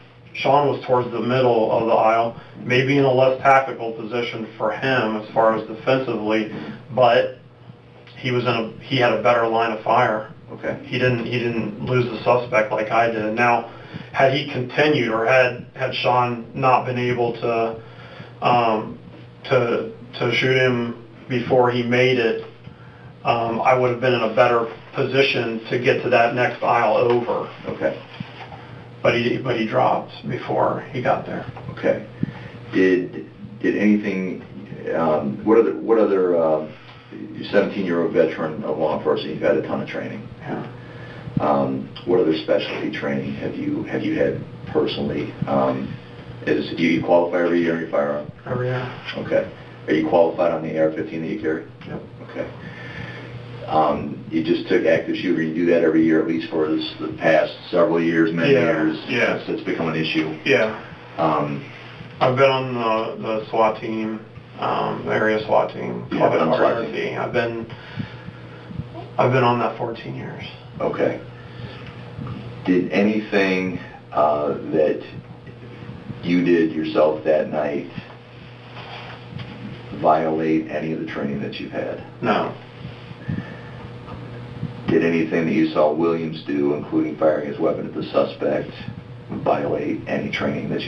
S5: was towards the middle of the aisle, maybe in a less tactical position for him as far as defensively, but he had a better line of fire.
S4: Okay.
S5: He didn't lose the suspect like I did. Now, had he continued, or had Sean not been able to shoot him before he made it, I would have been in a better position to get to that next aisle over.
S4: Okay.
S5: But he dropped before he got there.
S4: Okay. Did anything? What other? You're 17-year-old veteran of law enforcement. You've had a ton of training.
S5: Yeah.
S4: What other specialty training have you had personally? Do you qualify every year in your firearm?
S5: Every year.
S4: Okay. Are you qualified on the AR-15 that you carry?
S5: Yep.
S4: Okay. You just took active shooter. You do that every year, at least for the past several years, many years.
S5: Yeah.
S4: It's become an issue.
S5: Yeah. I've been on the SWAT team, the area SWAT team.
S4: Yeah, on the SWAT team.
S5: I've been on that 14 years.
S4: Okay. Did anything that you did yourself that night violate any of the training that you've had?
S5: No.
S4: Did anything that you saw Williams do, including firing his weapon at the suspect, violate any training that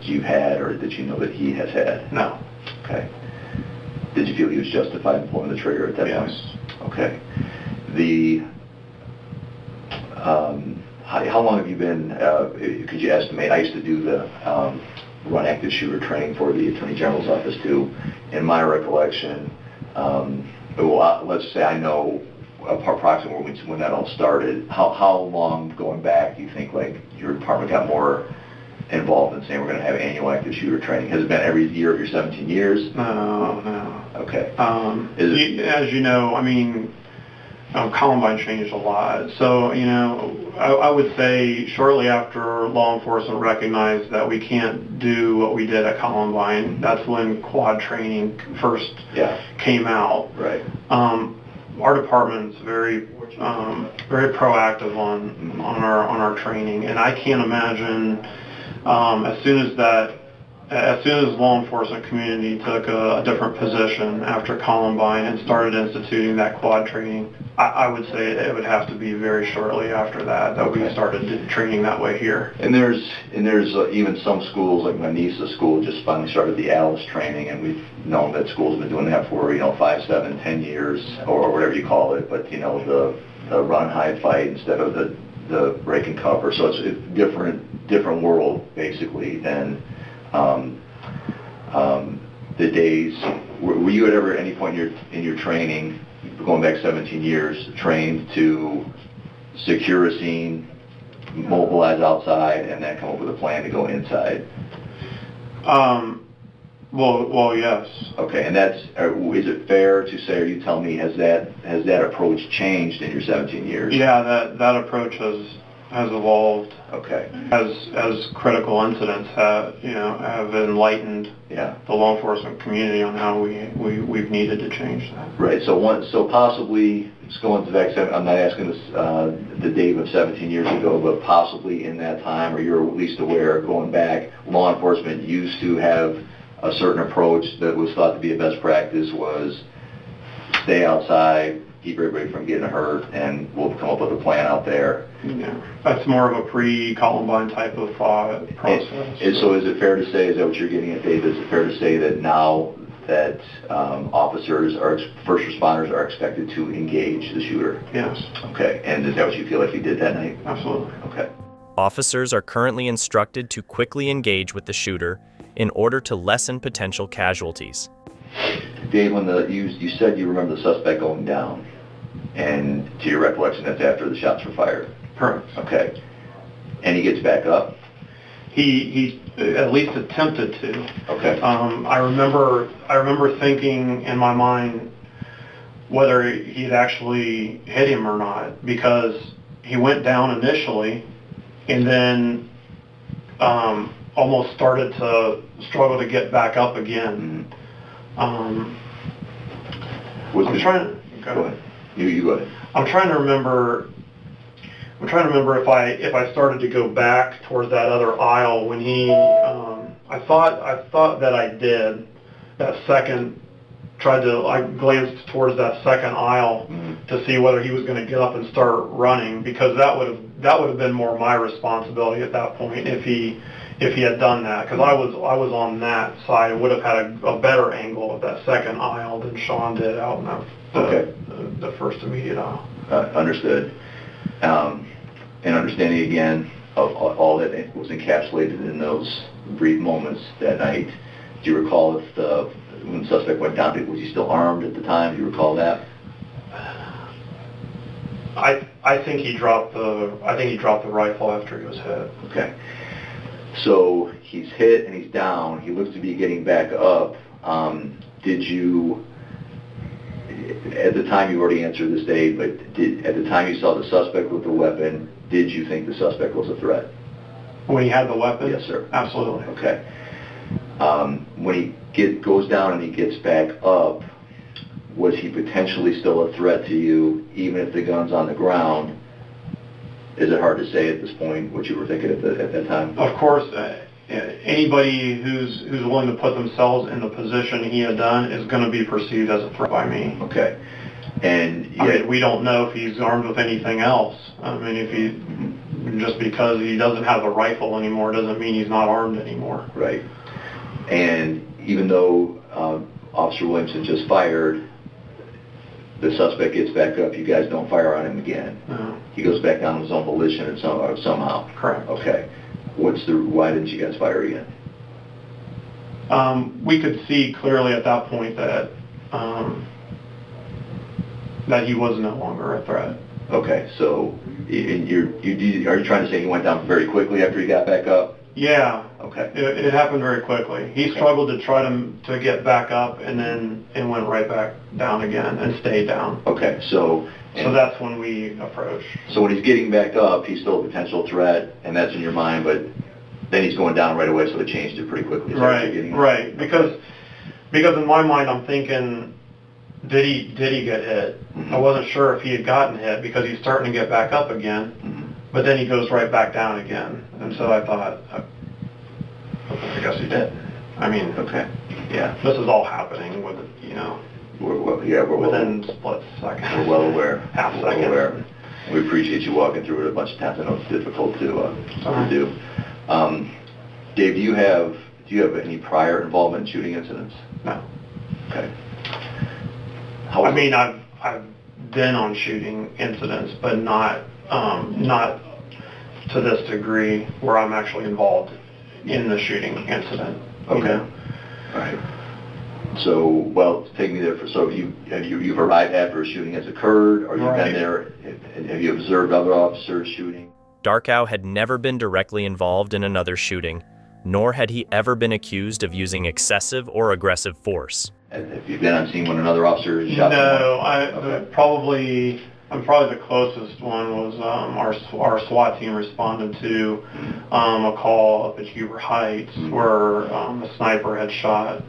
S4: you've had or that you know that he has had?
S5: No.
S4: Okay. Did you feel he was justified in pulling the trigger at that point?
S5: Yes.
S4: Okay. How long have you been, could you estimate, I used to do the run active shooter training for the Attorney General's office too. In my recollection, let's say I know approximately when that all started. How long going back do you think like your department got more involved in saying we're going to have annual active shooter training? Has it been every year of your 17 years?
S5: No.
S4: Okay.
S5: As you know, I mean, Columbine changed a lot. So, you know, I would say shortly after law enforcement recognized that we can't do what we did at Columbine, that's when quad training first came out.
S4: Right.
S5: Our department's very proactive on our training, and I can't imagine as soon as law enforcement community took a different position after Columbine and started instituting that quad training, I would say it would have to be very shortly after that we started training that way here.
S4: And there's even some schools, like my niece's school just finally started the ALICE training, and we've known that schools have been doing that for 5, 7, 10 years or whatever you call it. But the run, hide, fight instead of the break and cover. So it's a different world basically than the days. Were you at any point in your training, going back 17 years, trained to secure a scene, mobilize outside, and then come up with a plan to go inside?
S5: Well, yes.
S4: Okay, and is it fair to say, or you tell me, has that approach changed in your 17 years?
S5: Yeah, that approach has evolved.
S4: Okay.
S5: As critical incidents have enlightened the law enforcement community on how we've needed to change that.
S4: Right. So possibly, just going back, I'm not asking this the date of 17 years ago, but possibly in that time, or you're at least aware, going back, law enforcement used to have a certain approach that was thought to be a best practice, was stay outside, keep everybody from getting hurt, and we'll come up with a plan out there.
S5: Yeah, that's more of a pre-Columbine type of thought process.
S4: And so is it fair to say, is that what you're getting at, Dave? Is it fair to say that now that officers or first responders are expected to engage the shooter?
S5: Yes.
S4: Okay, and is that what you feel like you did that night?
S5: Absolutely.
S4: Okay.
S3: Officers are currently instructed to quickly engage with the shooter in order to lessen potential casualties.
S4: Dave, when you said you remember the suspect going down, and to your recollection, that's after the shots were fired.
S5: Correct.
S4: Okay. And he gets back up?
S5: He at least attempted to.
S4: Okay.
S5: I remember thinking in my mind whether he'd actually hit him or not, because he went down initially and then almost started to struggle to get back up again.
S4: Mm-hmm.
S5: Go ahead.
S4: You go ahead.
S5: I'm trying to remember if I started to go back towards that other aisle when he. I thought that I did. That second, I glanced towards that second aisle to see whether he was going to get up and start running, because that would have been more my responsibility at that point if he had done that, because I was on that side. I would have had a better angle of that second aisle than Sean did out in the first immediate aisle.
S4: Understood. And understanding again of all that was encapsulated in those brief moments that night, do you recall when the suspect went down, was he still armed at the time? Do you recall that?
S5: I think he dropped the rifle after he was hit.
S4: Okay. So he's hit and he's down. He looks to be getting back up. Did you, at the time, you already answered this, Dave, but at the time you saw the suspect with the weapon, did you think the suspect was a threat?
S5: When he had the weapon?
S4: Yes, sir.
S5: Absolutely.
S4: Okay. When he goes down and he gets back up, was he potentially still a threat to you, even if the gun's on the ground? Is it hard to say at this point what you were thinking at that time?
S5: Of course, anybody who's willing to put themselves in the position he had done is going to be perceived as a threat by me.
S4: Okay. And
S5: I mean, we don't know if he's armed with anything else. I mean, just because he doesn't have a rifle anymore doesn't mean he's not armed anymore.
S4: right. And even though Officer Williamson just fired, the suspect gets back up. You guys don't fire on him again.
S5: No.
S4: He goes back down his own volition and somehow.
S5: Correct.
S4: Okay. Why didn't you guys fire again?
S5: We could see clearly at that point that that he was no longer a threat.
S4: Okay. So are you trying to say he went down very quickly after he got back up?
S5: Yeah.
S4: Okay.
S5: It happened very quickly. He struggled to try to get back up, and then it went right back down again and stayed down.
S4: Okay. So
S5: That's when we approached.
S4: So when he's getting back up, he's still a potential threat, and that's in your mind, but then he's going down right away, so they changed it pretty quickly. Is that what you're getting at?
S5: Right. Because in my mind, I'm thinking, did he get hit?
S4: Mm-hmm.
S5: I wasn't sure if he had gotten hit because he's starting to get back up again,
S4: Mm-hmm.
S5: but then he goes right back down again, and so I thought, I guess he did. I mean,
S4: Okay. Yeah.
S5: this is all happening with
S4: We're
S5: within split seconds.
S4: We're well aware.
S5: Half
S4: We're well
S5: second.
S4: aware. We appreciate you walking through it a bunch of times. I know it's difficult to do. Dave, do you have any prior involvement in shooting incidents?
S5: No.
S4: Okay.
S5: I mean, I've been on shooting incidents, but not to this degree where I'm actually involved in the shooting incident. you
S4: Okay.
S5: know?
S4: All right. So, well, take me there. So you've arrived after a shooting has occurred, or you've
S5: Right.
S4: been there, and have you observed other officers shooting?
S3: Darkow had never been directly involved in another shooting, nor had he ever been accused of using excessive or aggressive force.
S4: Have you been on scene when another officer shot someone?
S5: No, probably the closest one was our SWAT team responded to a call up at Huber Heights where a sniper had shot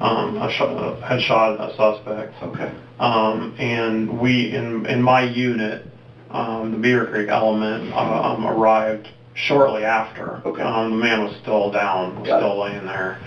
S5: a suspect.
S4: Okay.
S5: And we in my unit, the Beaver Creek element, arrived shortly after.
S4: Okay.
S5: The man was still down,
S4: Got
S5: still laying there.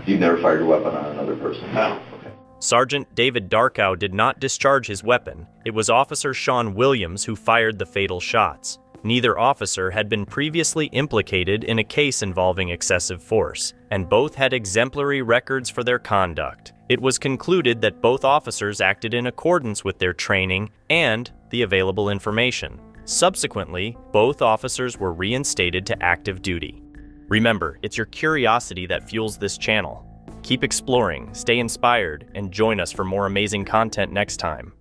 S4: You've never fired a weapon on another person?
S5: No.
S4: Okay.
S3: Sergeant David Darkow did not discharge his weapon. It was Officer Sean Williams who fired the fatal shots. Neither officer had been previously implicated in a case involving excessive force, and both had exemplary records for their conduct. It was concluded that both officers acted in accordance with their training and the available information. Subsequently, both officers were reinstated to active duty. Remember, it's your curiosity that fuels this channel. Keep exploring, stay inspired, and join us for more amazing content next time.